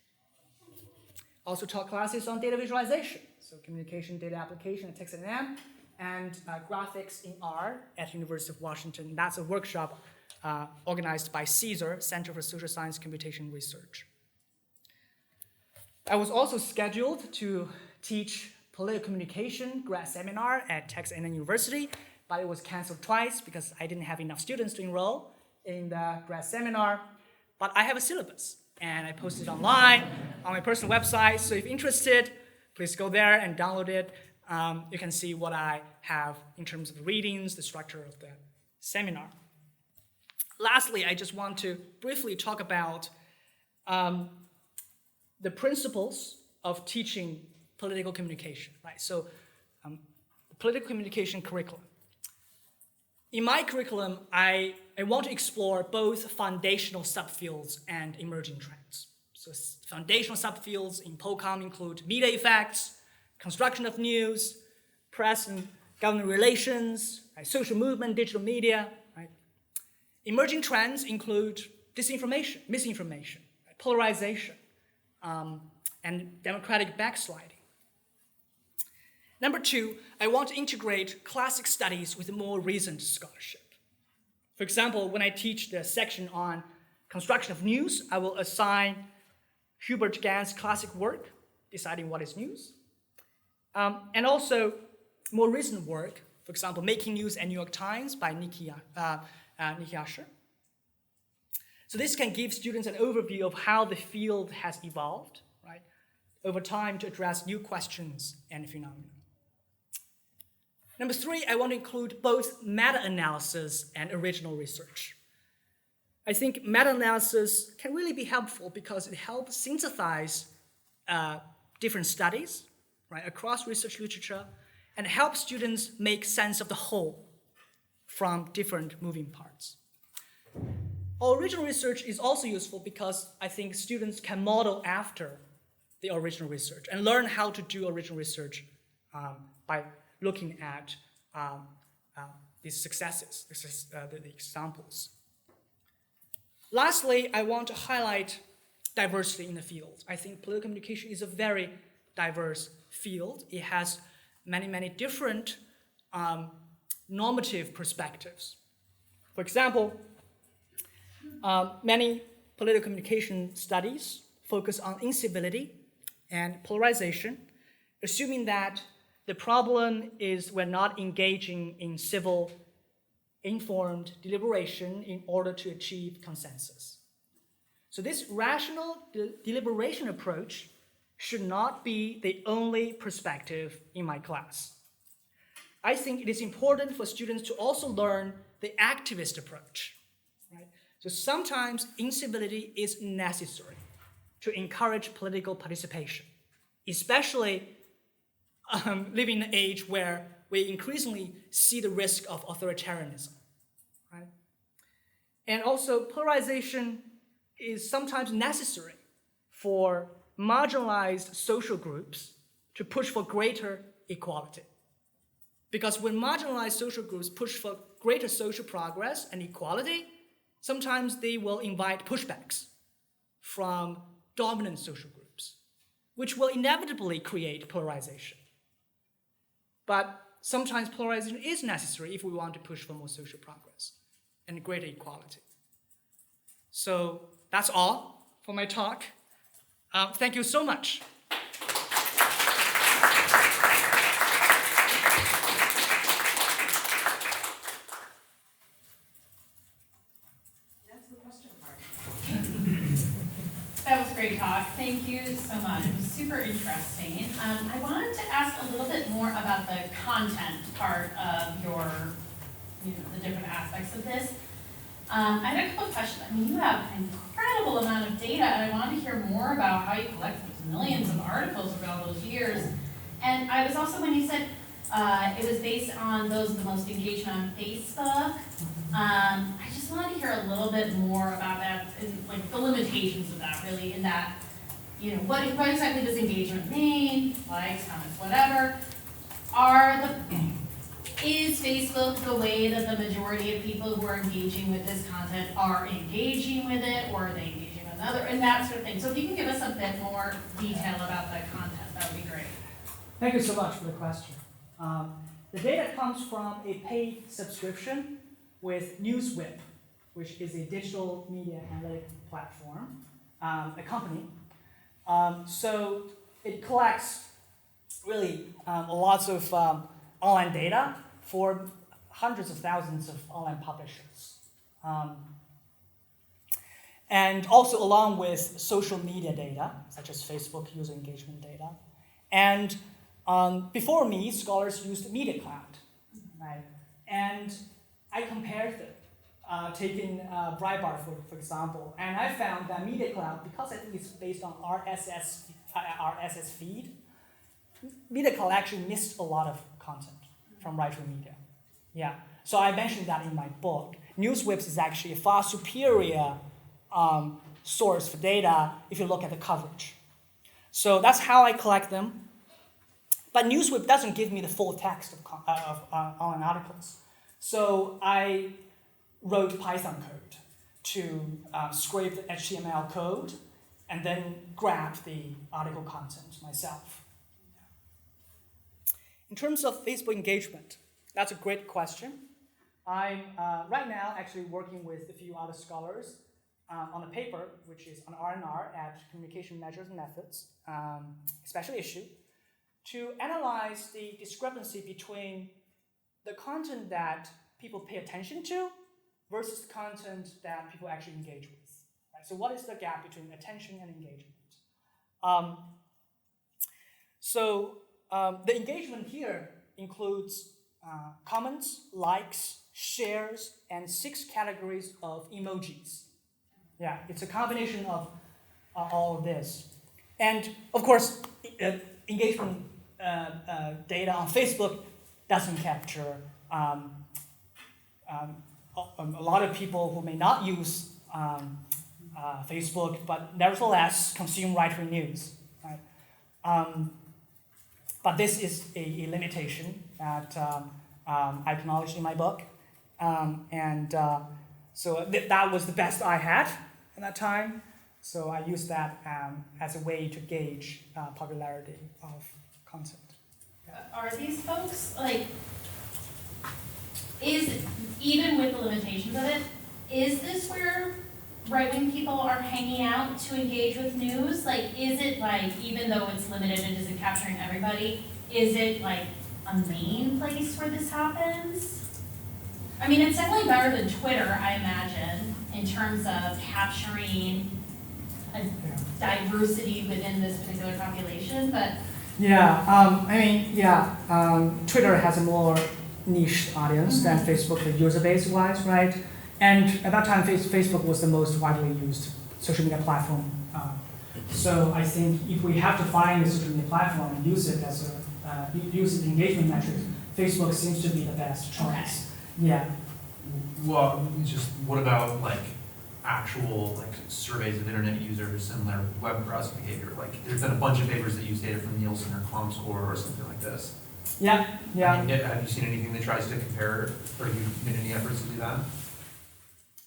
Also taught classes on data visualization, so communication data application at Texas A&M, and graphics in R at University of Washington. That's a workshop organized by CSER, Center for Social Science Computation Research. I was also scheduled to teach political communication grad seminar at Texas A&M University, but it was canceled twice because I didn't have enough students to enroll in the grad seminar. But I have a syllabus, and I posted it online on my personal website. So if interested, please go there and download it. You can see what I have in terms of readings, the structure of the seminar. Lastly, I just want to briefly talk about the principles of teaching political communication, right? So the political communication curriculum. In my curriculum, I want to explore both foundational subfields and emerging trends. So foundational subfields in Polcomm include media effects, construction of news, press and government relations, right, social movement, digital media. Right? Emerging trends include disinformation, misinformation, right, polarization, and democratic backsliding. Number two, I want to integrate classic studies with more recent scholarship. For example, when I teach the section on construction of news, I will assign Hubert Gann's classic work, Deciding What is News, and also more recent work, for example, Making News at New York Times by Nikki Asher. So this can give students an overview of how the field has evolved, right, over time to address new questions and phenomena. Number three, I want to include both meta-analysis and original research. I think meta-analysis can really be helpful because it helps synthesize different studies, right, across research literature, and helps students make sense of the whole from different moving parts. Original research is also useful because I think students can model after the original research and learn how to do original research by looking at these successes, the examples. Lastly, I want to highlight diversity in the field. I think political communication is a very diverse field. It has many, many different normative perspectives. For example, many political communication studies focus on incivility and polarization, assuming that the problem is we're not engaging in civil, informed deliberation in order to achieve consensus. So this rational deliberation approach should not be the only perspective in my class. I think it is important for students to also learn the activist approach. Right? So sometimes incivility is necessary to encourage political participation, especially living in an age where we increasingly see the risk of authoritarianism. Right? And also polarization is sometimes necessary for marginalized social groups to push for greater equality. Because when marginalized social groups push for greater social progress and equality, sometimes they will invite pushbacks from dominant social groups, which will inevitably create polarization. But sometimes polarization is necessary if we want to push for more social progress and greater equality. So that's all for my talk. Thank you so much. That's the question part. That was a great talk. Thank you so much. It was super interesting. I wanted to ask a little bit more about the content part of your aspects of this. I had a couple of questions. I mean, you have an incredible amount of data, and I wanted to hear more about how you collect these millions of articles over all those years. And I was also, when you said it was based on those with the most engagement on Facebook, I just wanted to hear a little bit more about that, and like the limitations of that, really, in that, you know, what exactly does engagement mean? Likes, comments, whatever. Is Facebook the way that the majority of people who are engaging with this content are engaging with it, or are they engaging with other, and that sort of thing. So if you can give us a bit more detail about the content, that would be great. Thank you so much for the question. The data comes from a paid subscription with NewsWhip, which is a digital media analytic platform, a company. So it collects really lots of online data for hundreds of thousands of online publishers. And also along with social media data, such as Facebook user engagement data. And before me, scholars used Media Cloud, right? And I compared them, taking Breitbart for example, and I found that Media Cloud, because I think it's based on RSS feed, Media Cloud actually missed a lot of content from right-wing media. Yeah, so I mentioned that in my book. NewsWhip is actually a far superior source for data if you look at the coverage. So that's how I collect them. But NewsWhip doesn't give me the full text of online articles. So I wrote Python code to scrape the HTML code and then grab the article content myself. In terms of Facebook engagement, that's a great question. I'm right now actually working with a few other scholars on a paper, which is on R&R at Communication Measures and Methods, special issue, to analyze the discrepancy between the content that people pay attention to versus the content that people actually engage with. Right? So what is the gap between attention and engagement? The engagement here includes comments, likes, shares, and 6 categories of emojis. Yeah, it's a combination of all of this. And of course, engagement data on Facebook doesn't capture a lot of people who may not use Facebook, but nevertheless consume right-wing news. Right? But this is a limitation that I acknowledged in my book. So that was the best I had at that time. So I used that as a way to gauge popularity of content. Are these folks, like, even with the limitations of it, is this where right-wing people are hanging out to engage with news? Like, is it like, even though it's limited and isn't capturing everybody, is it like a main place where this happens? I mean, it's definitely better than Twitter, I imagine, in terms of capturing a diversity within this particular population, but... Twitter has a more niche audience than Facebook, the user base-wise, right? And at that time, Facebook was the most widely used social media platform. So I think if we have to find a social media platform and use it as use the engagement metrics, Facebook seems to be the best choice. Okay. Yeah. Well, just what about like actual like surveys of internet users and their web browsing behavior? Like, there's been a bunch of papers that use data from Nielsen or ComScore or something like this. Yeah. I mean, have you seen anything that tries to compare, or have you made any efforts to do that?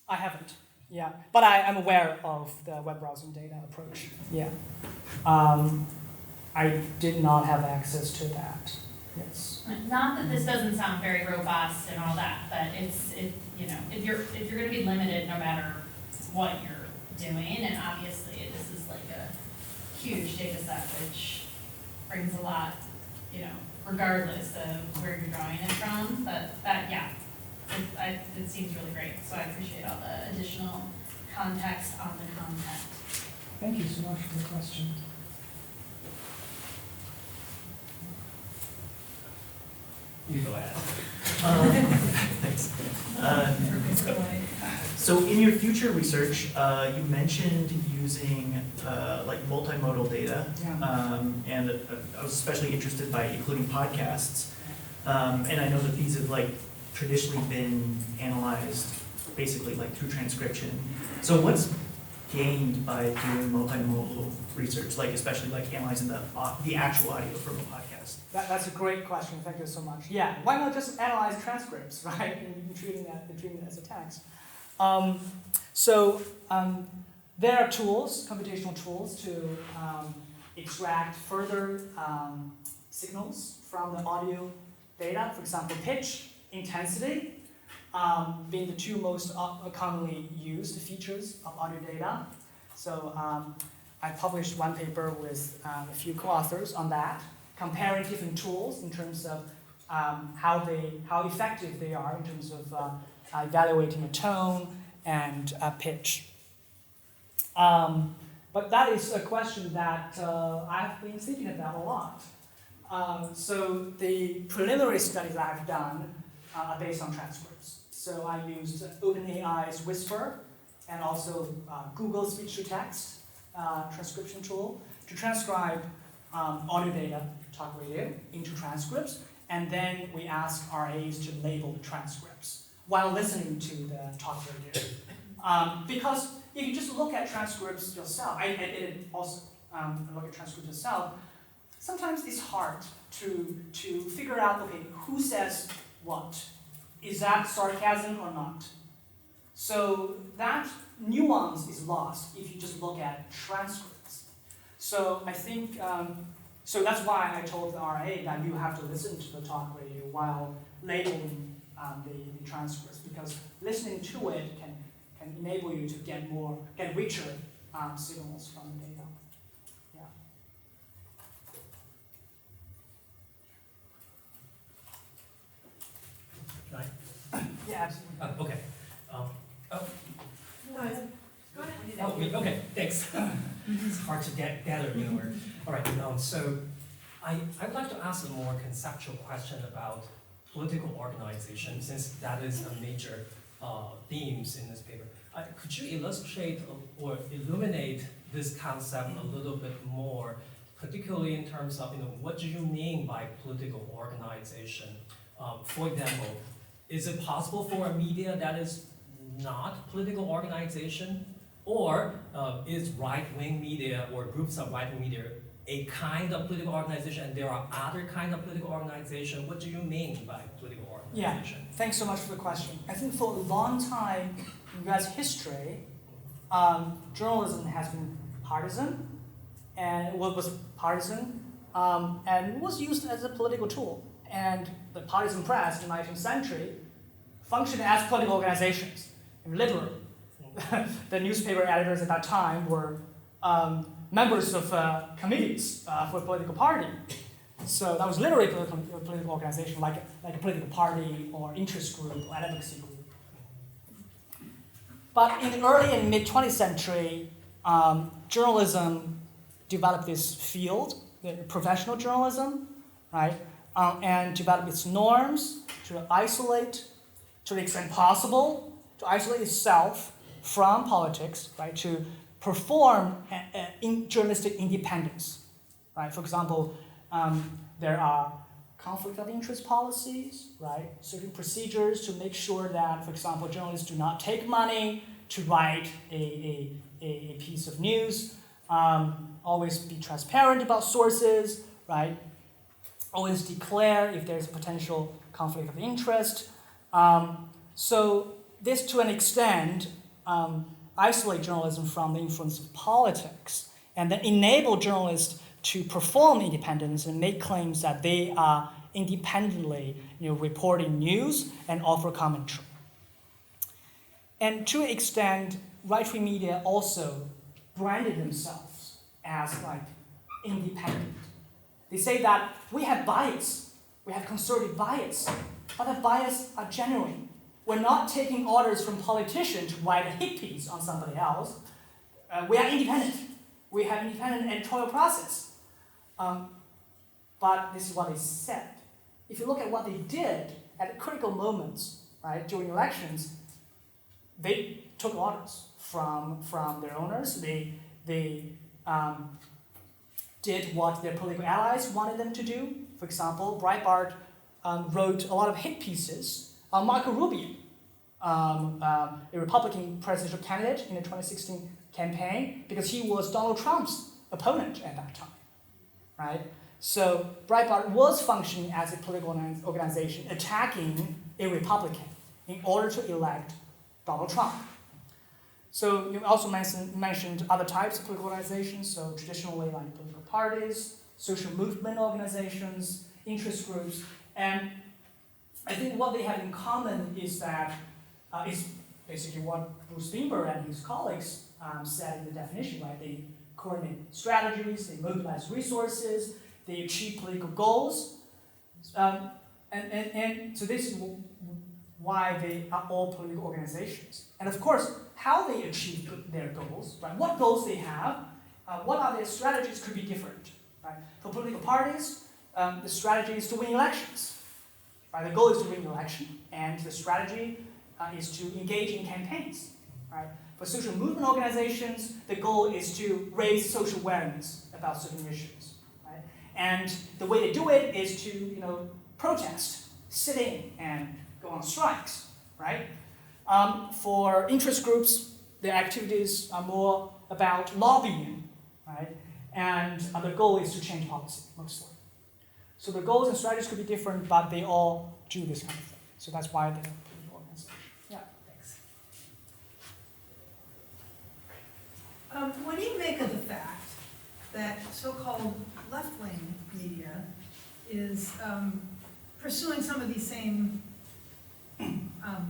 I haven't. Yeah, but I'm aware of the web browsing data approach. Yeah. I did not have access to that. Yes. Not that this doesn't sound very robust and all that, but you know, if you're going to be limited no matter what you're doing, and obviously this is like a huge data set which brings a lot, you know, regardless of where you're drawing it from. But that, yeah, it seems really great. So I appreciate all the additional context on the content. Thank you so much for the question. You go ahead. Thanks. So in your future research, you mentioned using like multimodal data, and I was especially interested by including podcasts. And I know that these have like traditionally been analyzed basically like through transcription. So what's gained by doing multimodal research, like especially like analyzing the actual audio from a podcast? That's a great question. Thank you so much. Yeah, why not just analyze transcripts, right? And treating that as a text. There are tools, computational tools, to extract further signals from the audio data. For example, pitch, intensity, being the two most commonly used features of audio data. So I published one paper with a few co-authors on that, comparing different tools in terms of how effective they are in terms of evaluating a tone and pitch. But that is a question that I've been thinking about a lot. So the preliminary studies I've done are based on transcripts. So I used OpenAI's Whisper and also Google speech-to-text transcription tool to transcribe audio data, talk radio, into transcripts, and then we ask RAs to label the transcripts while listening to the talk radio. Because if you just look at transcripts yourself, I did also look at transcripts yourself, sometimes it's hard to figure out, okay, who says what? Is that sarcasm or not? So that nuance is lost if you just look at transcripts. So I think, so that's why I told the RA that you have to listen to the talk radio while labeling the transcripts, because listening to it can enable you to get richer signals from the data. Yeah. Can I? Yeah, absolutely. Okay. Go ahead. Oh, me, okay, thanks. It's hard to gather, you know. All right, so I'd like to ask a more conceptual question about political organization, since that is a major themes in this paper. Could you illustrate or illuminate this concept a little bit more, particularly in terms of, what do you mean by political organization? For example, is it possible for a media that is not political organization, or is right-wing media or groups of right-wing media a kind of political organization, and there are other kind of political organization? What do you mean by political organization? Yeah, thanks so much for the question. I think for a long time in US history, journalism has been partisan, and was partisan, and was used as a political tool. And the partisan press in the 19th century functioned as political organizations, literally. The newspaper editors at that time were members of committees for a political party. So that was literally a political organization, like a political party or interest group or advocacy group. But in the early and mid-20th century, journalism developed this field, professional journalism, right? And developed its norms to isolate, to the extent possible, to isolate itself from politics, right? To perform in journalistic independence, right? For example, there are conflict of interest policies, right? Certain procedures to make sure that, for example, journalists do not take money to write a piece of news. Always be transparent about sources, right? Always declare if there's a potential conflict of interest. So this, to an extent, isolate journalism from the influence of politics, and then enable journalists to perform independence and make claims that they are independently, reporting news and offer commentary. And to an extent, right-wing media also branded themselves as independent. They say that we have bias, we have conservative bias, but the bias are genuine. We're not taking orders from politicians to write a hit piece on somebody else. We are independent. We have independent editorial process. But this is what they said. If you look at what they did at critical moments, right, during elections, they took orders from their owners. They did what their political allies wanted them to do. For example, Breitbart wrote a lot of hit pieces on Marco Rubio, a Republican presidential candidate in the 2016 campaign, because he was Donald Trump's opponent at that time, right? So Breitbart was functioning as a political organization attacking a Republican in order to elect Donald Trump. So you also mentioned other types of political organizations, so traditionally like political parties, social movement organizations, interest groups, and I think what they have in common is that, is basically what Bruce Greenberg and his colleagues said in the definition, right? They coordinate strategies, they mobilize resources, they achieve political goals, and so this is why they are all political organizations. And of course, how they achieve their goals, right? What goals they have, what are their strategies could be different, right? For political parties, the strategy is to win elections, right? The goal is to win the election, and the strategy is to engage in campaigns, right? For social movement organizations, the goal is to raise social awareness about certain issues, right? And the way they do it is to, protest, sit in, and go on strikes, right? For interest groups, their activities are more about lobbying, right? And the goal is to change policy, mostly. So the goals and strategies could be different, but they all do this kind of thing. So that's why they're political organizations. Yeah, thanks. What do you make of the fact that so-called left-wing media is pursuing some of these same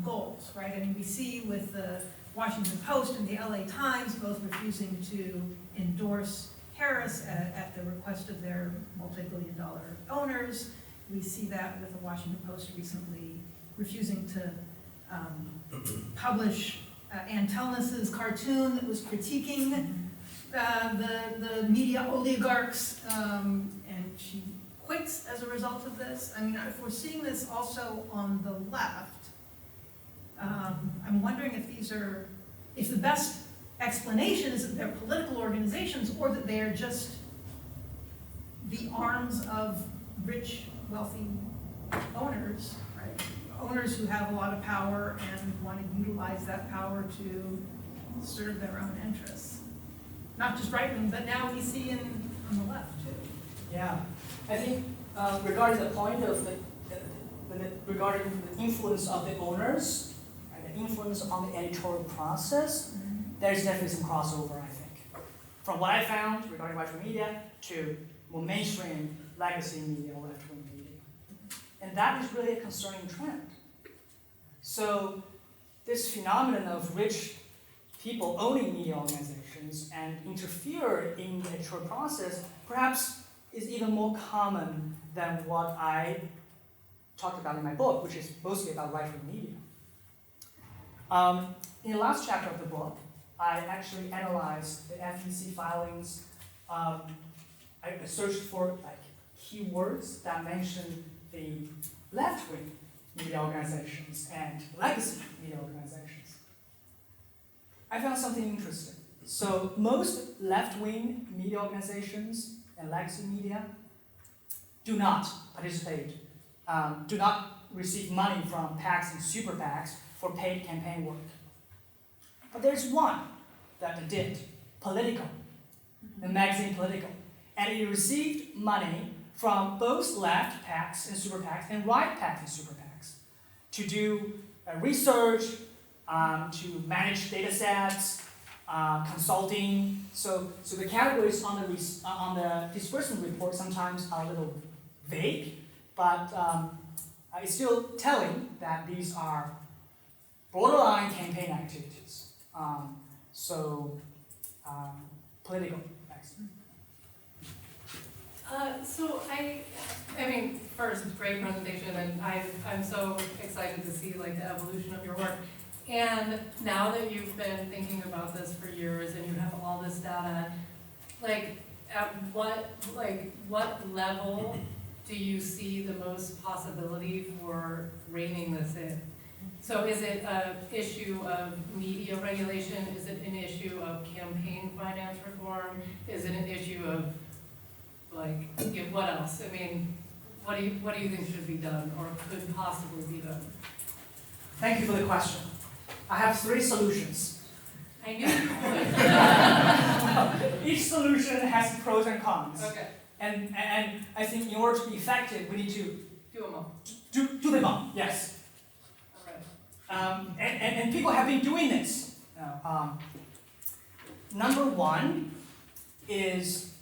goals, right? I mean, we see with the Washington Post and the LA Times both refusing to endorse Harris at the request of their multi-billion-dollar owners. We see that with the Washington Post recently refusing to publish Ann Telnis's cartoon that was critiquing the media oligarchs, and she quits as a result of this. I mean, if we're seeing this also on the left, I'm wondering if the best explanation is that they're political organizations or that they are just the arms of rich, wealthy owners, right? Owners who have a lot of power and want to utilize that power to serve their own interests. Not just right wing, but now we see on the left too. Yeah, I think regarding the point of regarding the influence of the owners, and the influence on the editorial process, there's definitely some crossover, I think. From what I found regarding right-wing media to more mainstream legacy media or left-wing media. And that is really a concerning trend. So this phenomenon of rich people owning media organizations and interfere in the editorial process perhaps is even more common than what I talked about in my book, which is mostly about right-wing media. In the last chapter of the book, I actually analyzed the FTC filings. I searched for keywords that mention the left-wing media organizations and legacy media organizations. I found something interesting. So most left-wing media organizations and legacy media do not participate, do not receive money from PACs and super PACs for paid campaign work. But there's one that did, Politico, the magazine Politico. And it received money from both left PACs and super PACs and right PACs and super PACs to do research, to manage data sets, consulting. So the categories on the disbursement report sometimes are a little vague, but it's still telling that these are borderline campaign activities. Political. So I mean, first, great presentation, and I'm so excited to see the evolution of your work. And now that you've been thinking about this for years and you have all this data, at what level do you see the most possibility for reining this in? So is it an issue of media regulation? Is it an issue of campaign finance reform? Is it an issue of, like, what else? I mean, what do you think should be done or could possibly be done? Thank you for the question. I have 3 solutions. I knew you would. Each solution has pros and cons. Okay, And I think in order to be effective, we need to do them all. do them all, yes. All right. And people have been doing this. Number 1 is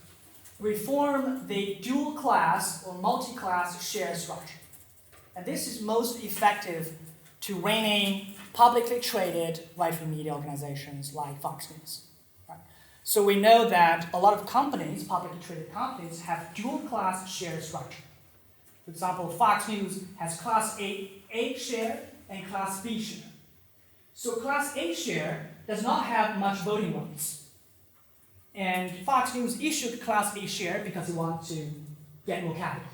reform the dual class or multi-class share structure. And this is most effective to rein in publicly traded right-wing media organizations like Fox News. Right? So we know that a lot of companies, publicly traded companies, have dual class share structure. For example, Fox News has Class A share and Class B share. So Class A share does not have much voting rights. And Fox News issued Class A share because they want to get more capital.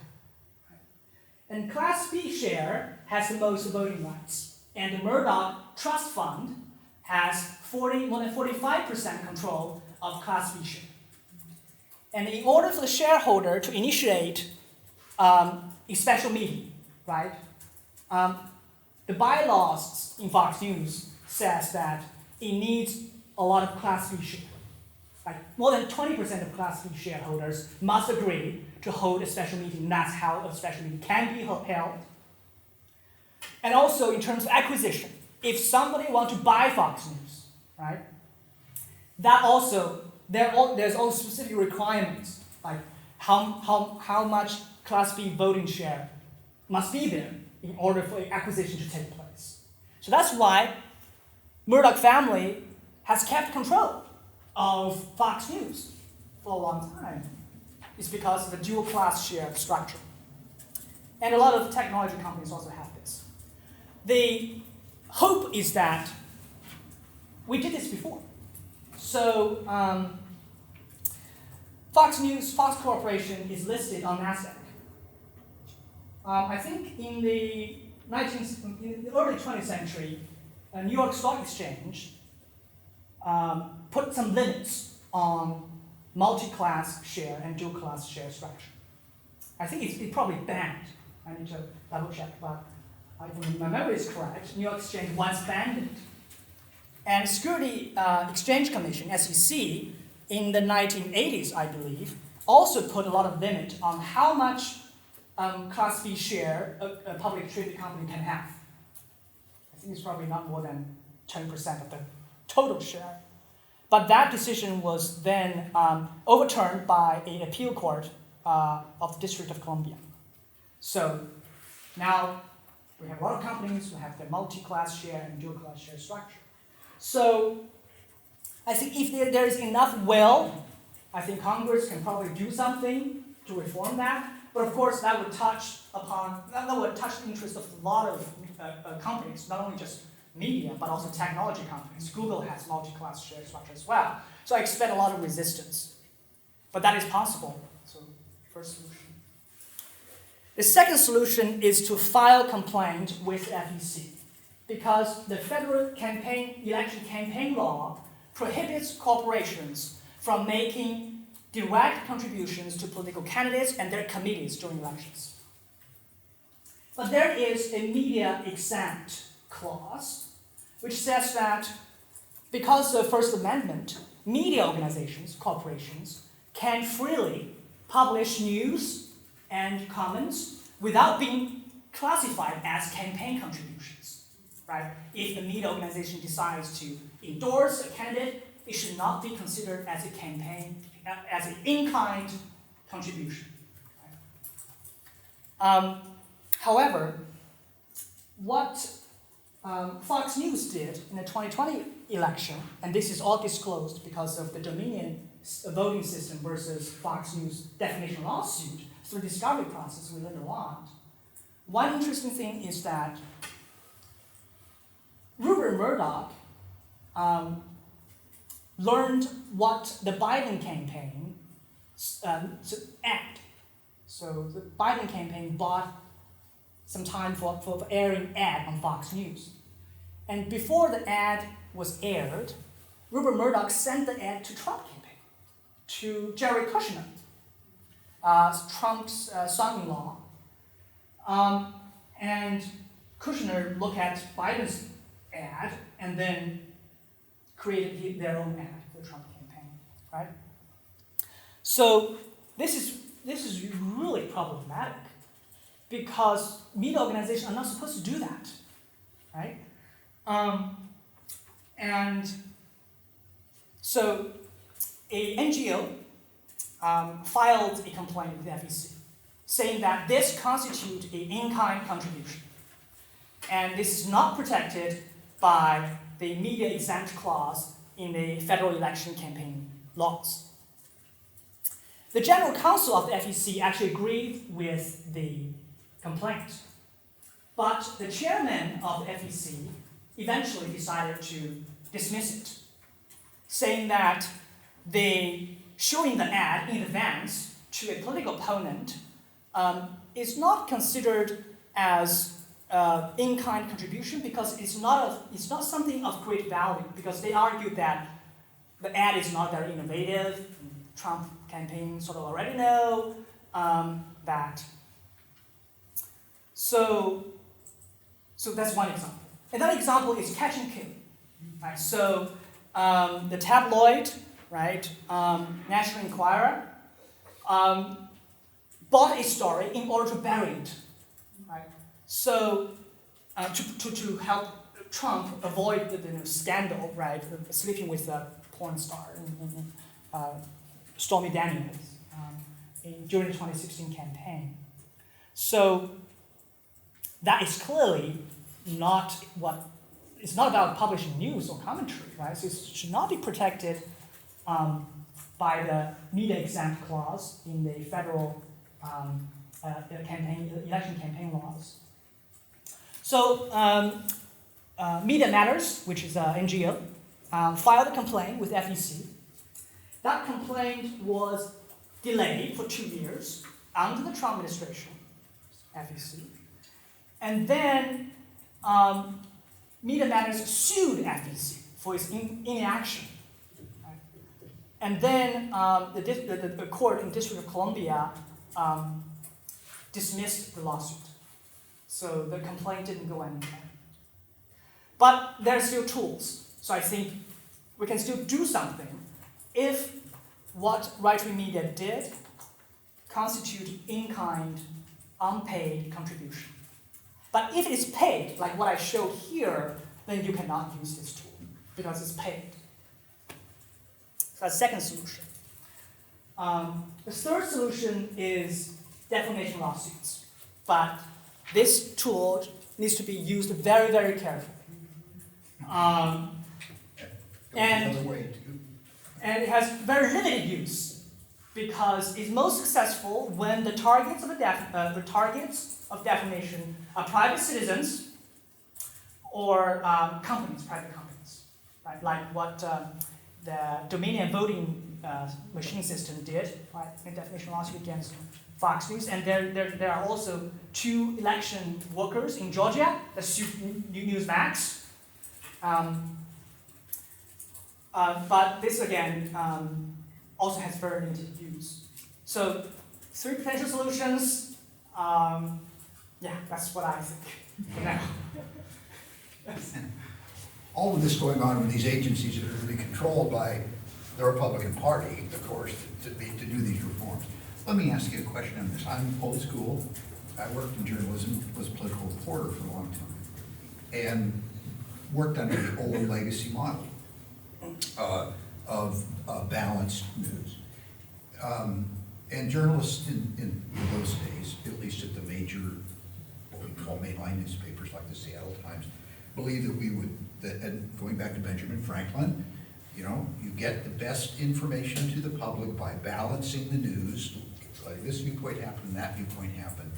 And Class B share has the most voting rights. And the Murdoch Trust Fund has more than 45% control of Class B share. And in order for the shareholder to initiate a special meeting, right? The bylaws in Fox News says that it needs a lot of Class B share. Like more than 20% of Class B shareholders must agree to hold a special meeting. That's how a special meeting can be held. And also in terms of acquisition, if somebody wants to buy Fox News, right? That also there's also specific requirements, like how much Class B voting share must be there in order for acquisition to take place. So that's why Murdoch family has kept control of Fox News for a long time. It's because of the dual class share structure. And a lot of technology companies also have this. The hope is that we did this before. So Fox Corporation is listed on NASDAQ. I think in the early 20th century, New York Stock Exchange put some limits on multi-class share and dual-class share structure. I think it's probably banned. I need to double check, but if my memory is correct, New York Exchange once banned it. And Security Exchange Commission, SEC, in the 1980s, I believe, also put a lot of limit on how much Class B share a public traded company can have. I think it's probably not more than 10% of the total share. But that decision was then overturned by an appeal court of the District of Columbia. So now we have a lot of companies who have the multi-class share and dual-class share structure. So I think if there is enough will, I think Congress can probably do something to reform that. But of course, that would touch the interest of a lot of companies, not only just media, but also technology companies. Google has multi-class share structure as well. So I expect a lot of resistance. But that is possible. So first solution. The second solution is to file complaint with FEC, because the federal election campaign law prohibits corporations from making direct contributions to political candidates and their committees during elections. But there is a media exempt clause which says that because of the First Amendment, media organizations, corporations, can freely publish news and comments without being classified as campaign contributions. Right? If the media organization decides to endorse a candidate, it should not be considered as a campaign, as an in-kind contribution. Right? However, what Fox News did in the 2020 election, and this is all disclosed because of the Dominion voting system versus Fox News defamation lawsuit through the discovery process we learned a lot. One interesting thing is that Rupert Murdoch learned what the Biden campaign ad. So the Biden campaign bought some time for airing ad on Fox News. And before the ad was aired, Rupert Murdoch sent the ad to Trump campaign, to Jared Kushner, Trump's son-in-law. And Kushner looked at Biden's ad and then created their own ad for the Trump campaign, right? So this is really problematic because media organizations are not supposed to do that, right? And so a NGO filed a complaint with the FEC saying that this constitutes an in-kind contribution. And this is not protected by the media exempt clause in the federal election campaign laws. The General Counsel of the FEC actually agreed with the complaint, but the chairman of the FEC eventually decided to dismiss it, saying that showing the ad in advance to a political opponent is not considered as in-kind contribution because it's not something of great value, because they argued that the ad is not very innovative. Trump campaign sort of already know that. So that's one example. Another example is catch and kill. Right? So the tabloid, right, National Enquirer, bought a story in order to bury it. Right? So to help Trump avoid the scandal, right, sleeping with a porn star, Stormy Daniels, during the 2016 campaign. So that is clearly not it's not about publishing news or commentary, right? So it should not be protected by the media exempt clause in the federal election campaign laws. So Media Matters, which is an NGO, filed a complaint with FEC. That complaint was delayed for 2 years under the Trump administration, FEC. And then Media Matters sued FEC for its inaction. Right? And then the court in the District of Columbia dismissed the lawsuit. So the complaint didn't go anywhere. But there are still tools. So I think we can still do something if what right-wing media did constitute in-kind, unpaid contribution. But if it's paid, like what I showed here, then you cannot use this tool because it's paid. So that's the second solution. The third solution is defamation lawsuits. But this tool needs to be used very, very carefully. And it has very limited use because it's most successful when the targets of defamation are private citizens or companies, private companies, right? Like what the Dominion voting machine system did, right? In defamation lawsuit against Fox News, and there are also 2 election workers in Georgia that sued Newsmax. But this again also has very limited use. So 3 potential solutions. Yeah, that's what I think for now. All of this going on with these agencies that are really controlled by the Republican Party, of course, to do these reforms. Let me ask you a question on this. I'm old school. I worked in journalism, was a political reporter for a long time, and worked under the old legacy model of balanced news. And journalists in those days, at least at the major, what we call mainline newspapers like the Seattle Times, believed that and going back to Benjamin Franklin, you get the best information to the public by balancing the news, like this viewpoint happened, that viewpoint happened,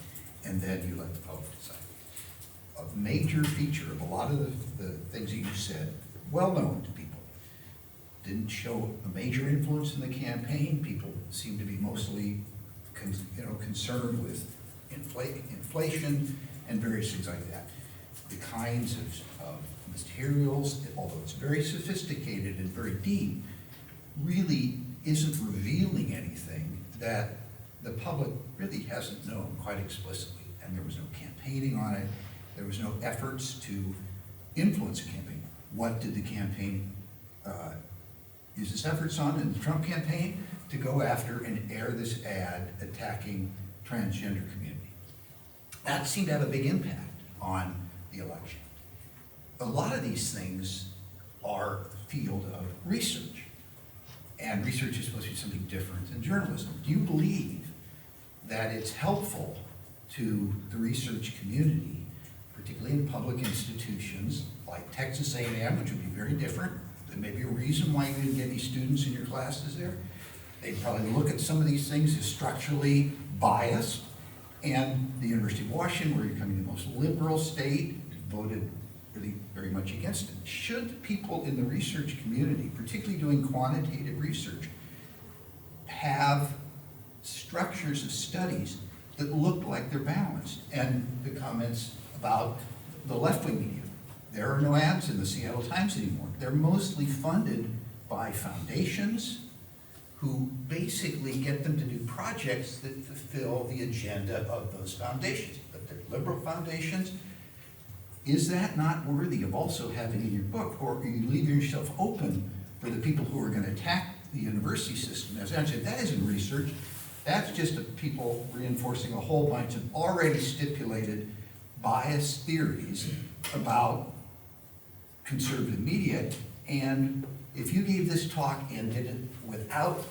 and then you let the public decide. A major feature of a lot of the things that you said, well known to people, didn't show a major influence in the campaign. People seem to be mostly concerned with inflation and various things like that. The kinds of materials, although it's very sophisticated and very deep, really isn't revealing anything that the public really hasn't known quite explicitly. And there was no campaigning on it. There was no efforts to influence a campaign. What did the campaign use its efforts on in the Trump campaign? To go after and air this ad attacking transgender community. That seemed to have a big impact on the election. A lot of these things are a field of research, and research is supposed to be something different than journalism. Do you believe that it's helpful to the research community, particularly in public institutions like Texas A&M, which would be very different? There may be a reason why you didn't get any students in your classes there. They'd probably look at some of these things as structurally biased. And the University of Washington, where you're becoming the most liberal state, voted really very much against it. Should people in the research community, particularly doing quantitative research, have structures of studies that look like they're balanced? And the comments about the left-wing media. There are no ads in the Seattle Times anymore. They're mostly funded by foundations who basically get them to do projects that fulfill the agenda of those foundations. But they're liberal foundations. Is that not worthy of also having in your book? Or are you leaving yourself open for the people who are going to attack the university system? As I said, that isn't research. That's just people reinforcing a whole bunch of already stipulated biased theories about conservative media. And if you gave this talk and did it without,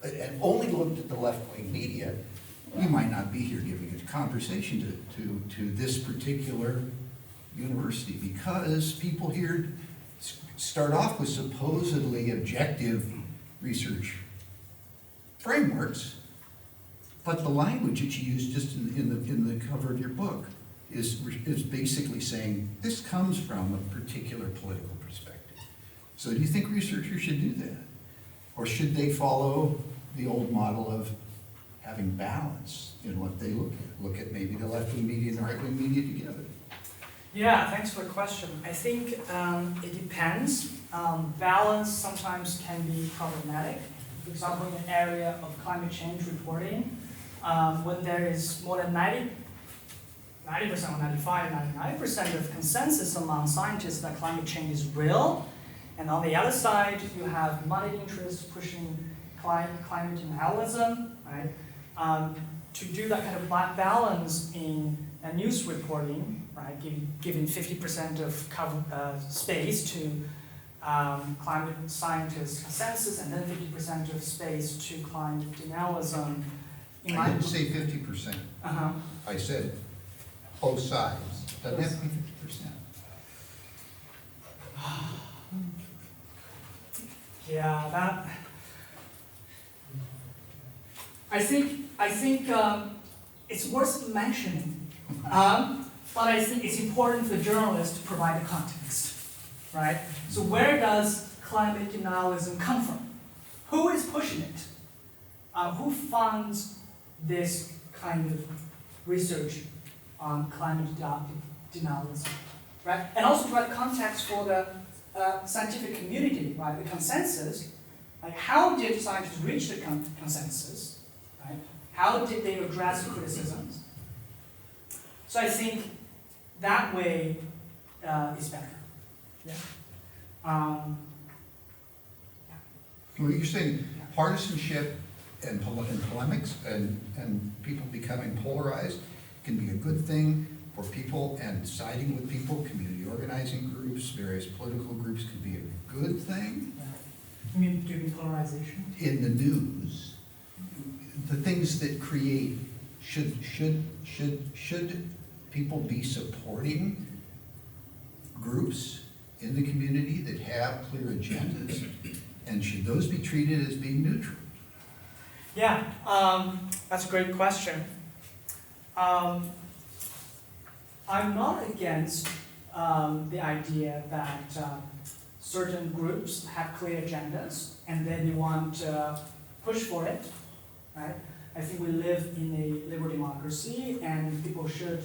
and only looked at the left-wing media, we might not be here giving a conversation to this particular university, because people here start off with supposedly objective research frameworks, but the language that you use just in the cover of your book is basically saying this comes from a particular political perspective. So do you think researchers should do that? Or should they follow the old model of having balance in what they look at? Look at maybe the left-wing media and the right-wing media together. Yeah, thanks for the question. I think it depends. Balance sometimes can be problematic. For example, in the area of climate change reporting, when there is more than 90% or 95, 99% of consensus among scientists that climate change is real, and on the other side, you have money interests pushing climate denialism, right? To do that kind of balance in news reporting, right? Giving 50% of space to climate scientists' consensus, and then 50% of space to climate denialism. I didn't say 50%. I said both sides. Doesn't have to be 50%. Yeah, that. I think it's worth mentioning, but I think it's important for journalists to provide the context, right? So where does climate denialism come from? Who is pushing it? Who funds this kind of research on climate denialism, right? And also provide context for the scientific community, right? The consensus, like how did scientists reach the consensus, right? How did they address the criticisms? So I think that way is better. Yeah. Well, you're saying partisanship and polemics and people becoming polarized can be a good thing for people, and siding with people, community organizing groups, various political groups can be a good thing? You mean doing polarization? In the news, the things that create, should people be supporting groups in the community that have clear agendas? And should those be treated as being neutral? Yeah, that's a great question. I'm not against the idea that certain groups have clear agendas and then they want to push for it, right? I think we live in a liberal democracy and people should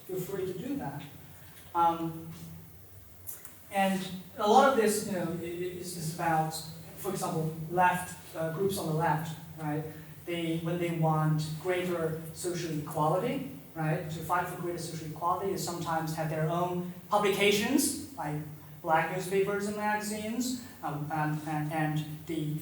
feel free to do that. And a lot of this, is about, for example, left groups on the left, right? When they want greater social equality, right? To fight for greater social equality, they sometimes have their own publications, like black newspapers and magazines, and the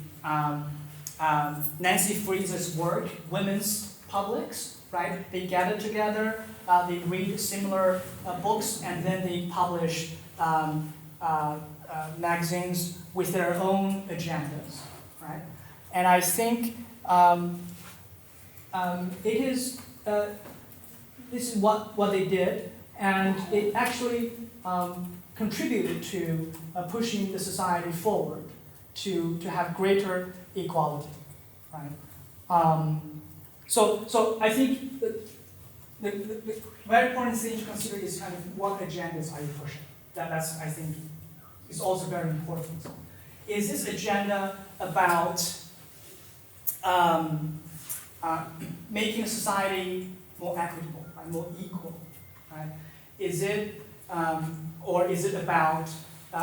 Nancy Fraser's work, women's publics, right? They gather together, they read similar books, and then they publish magazines with their own agendas, right? And I think this is what they did, and it actually contributed to pushing the society forward to have greater equality, right? So I think the very important thing to consider is kind of what agendas are you pushing. That's, I think, is also very important. Is this agenda about making society more equitable, right, more equal, right? Is it, or is it about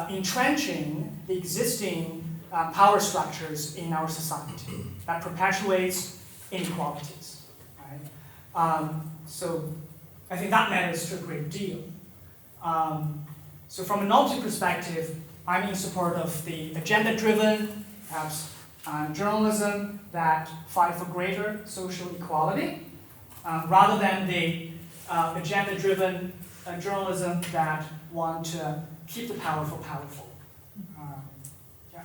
entrenching the existing power structures in our society that perpetuates inequalities, right? So I think that matters to a great deal. So from a novelty perspective, I'm in support of the agenda-driven, perhaps journalism that fight for greater social equality, rather than the agenda-driven journalism that want to keep the powerful powerful. Yeah.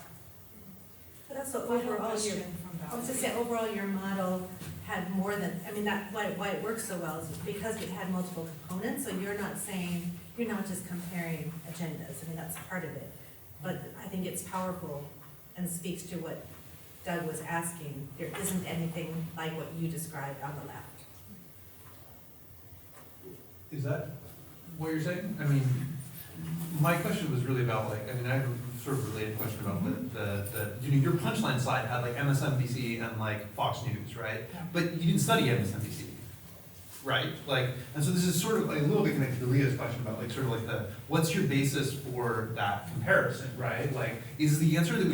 But also overall, I was just saying, overall, your model had more than, I mean, that, why it works so well is because it had multiple components, so you're not saying, you're not just comparing agendas, I mean, that's part of it. But I think it's powerful and speaks to what Doug was asking. There isn't anything like what you described on the left. Is that what you're saying? I mean, my question was really about like, I mean, I have a sort of related question about your punchline slide had like MSNBC and like Fox News, right? Yeah. But you didn't study MSNBC, right? Like, and so this is sort of like a little bit connected to Leah's question about like sort of like what's your basis for that comparison, right? Like, is the answer that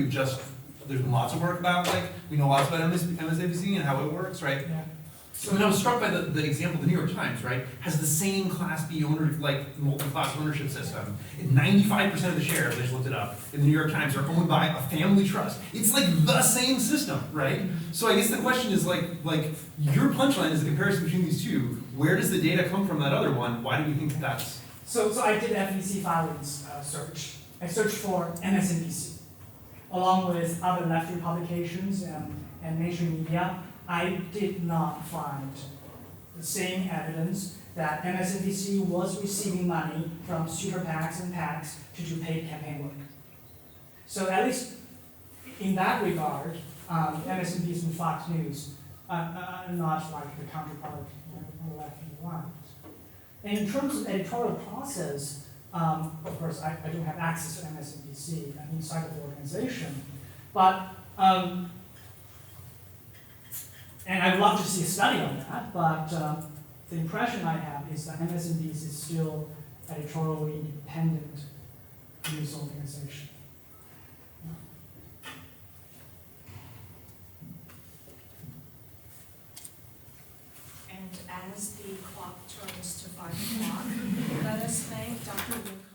there's been lots of work about, like, we know lots about MSNBC and how it works, right? Yeah. So I was struck by the example of the New York Times, right? Has the same Class B multi-class ownership system. And 95% of the shares, I just looked it up, in the New York Times are owned by a family trust. It's like the same system, right? So I guess the question is like your punchline is the comparison between these two. Where does the data come from that other one? Why do you think that's? So I did FEC filings search. I searched for MSNBC, along with other left-wing publications and mainstream media. I did not find the same evidence that MSNBC was receiving money from super PACs and PACs to do paid campaign work. So at least in that regard, MSNBC and Fox News are not like the counterpart on the left and the right. And in terms of editorial process, of course, I don't have access to MSNBC inside of the organization, but and I'd love to see a study on that, but the impression I have is that MSNBC is still editorially independent news organization. And as the clock turns to 5 o'clock, let us thank Dr. Yunkung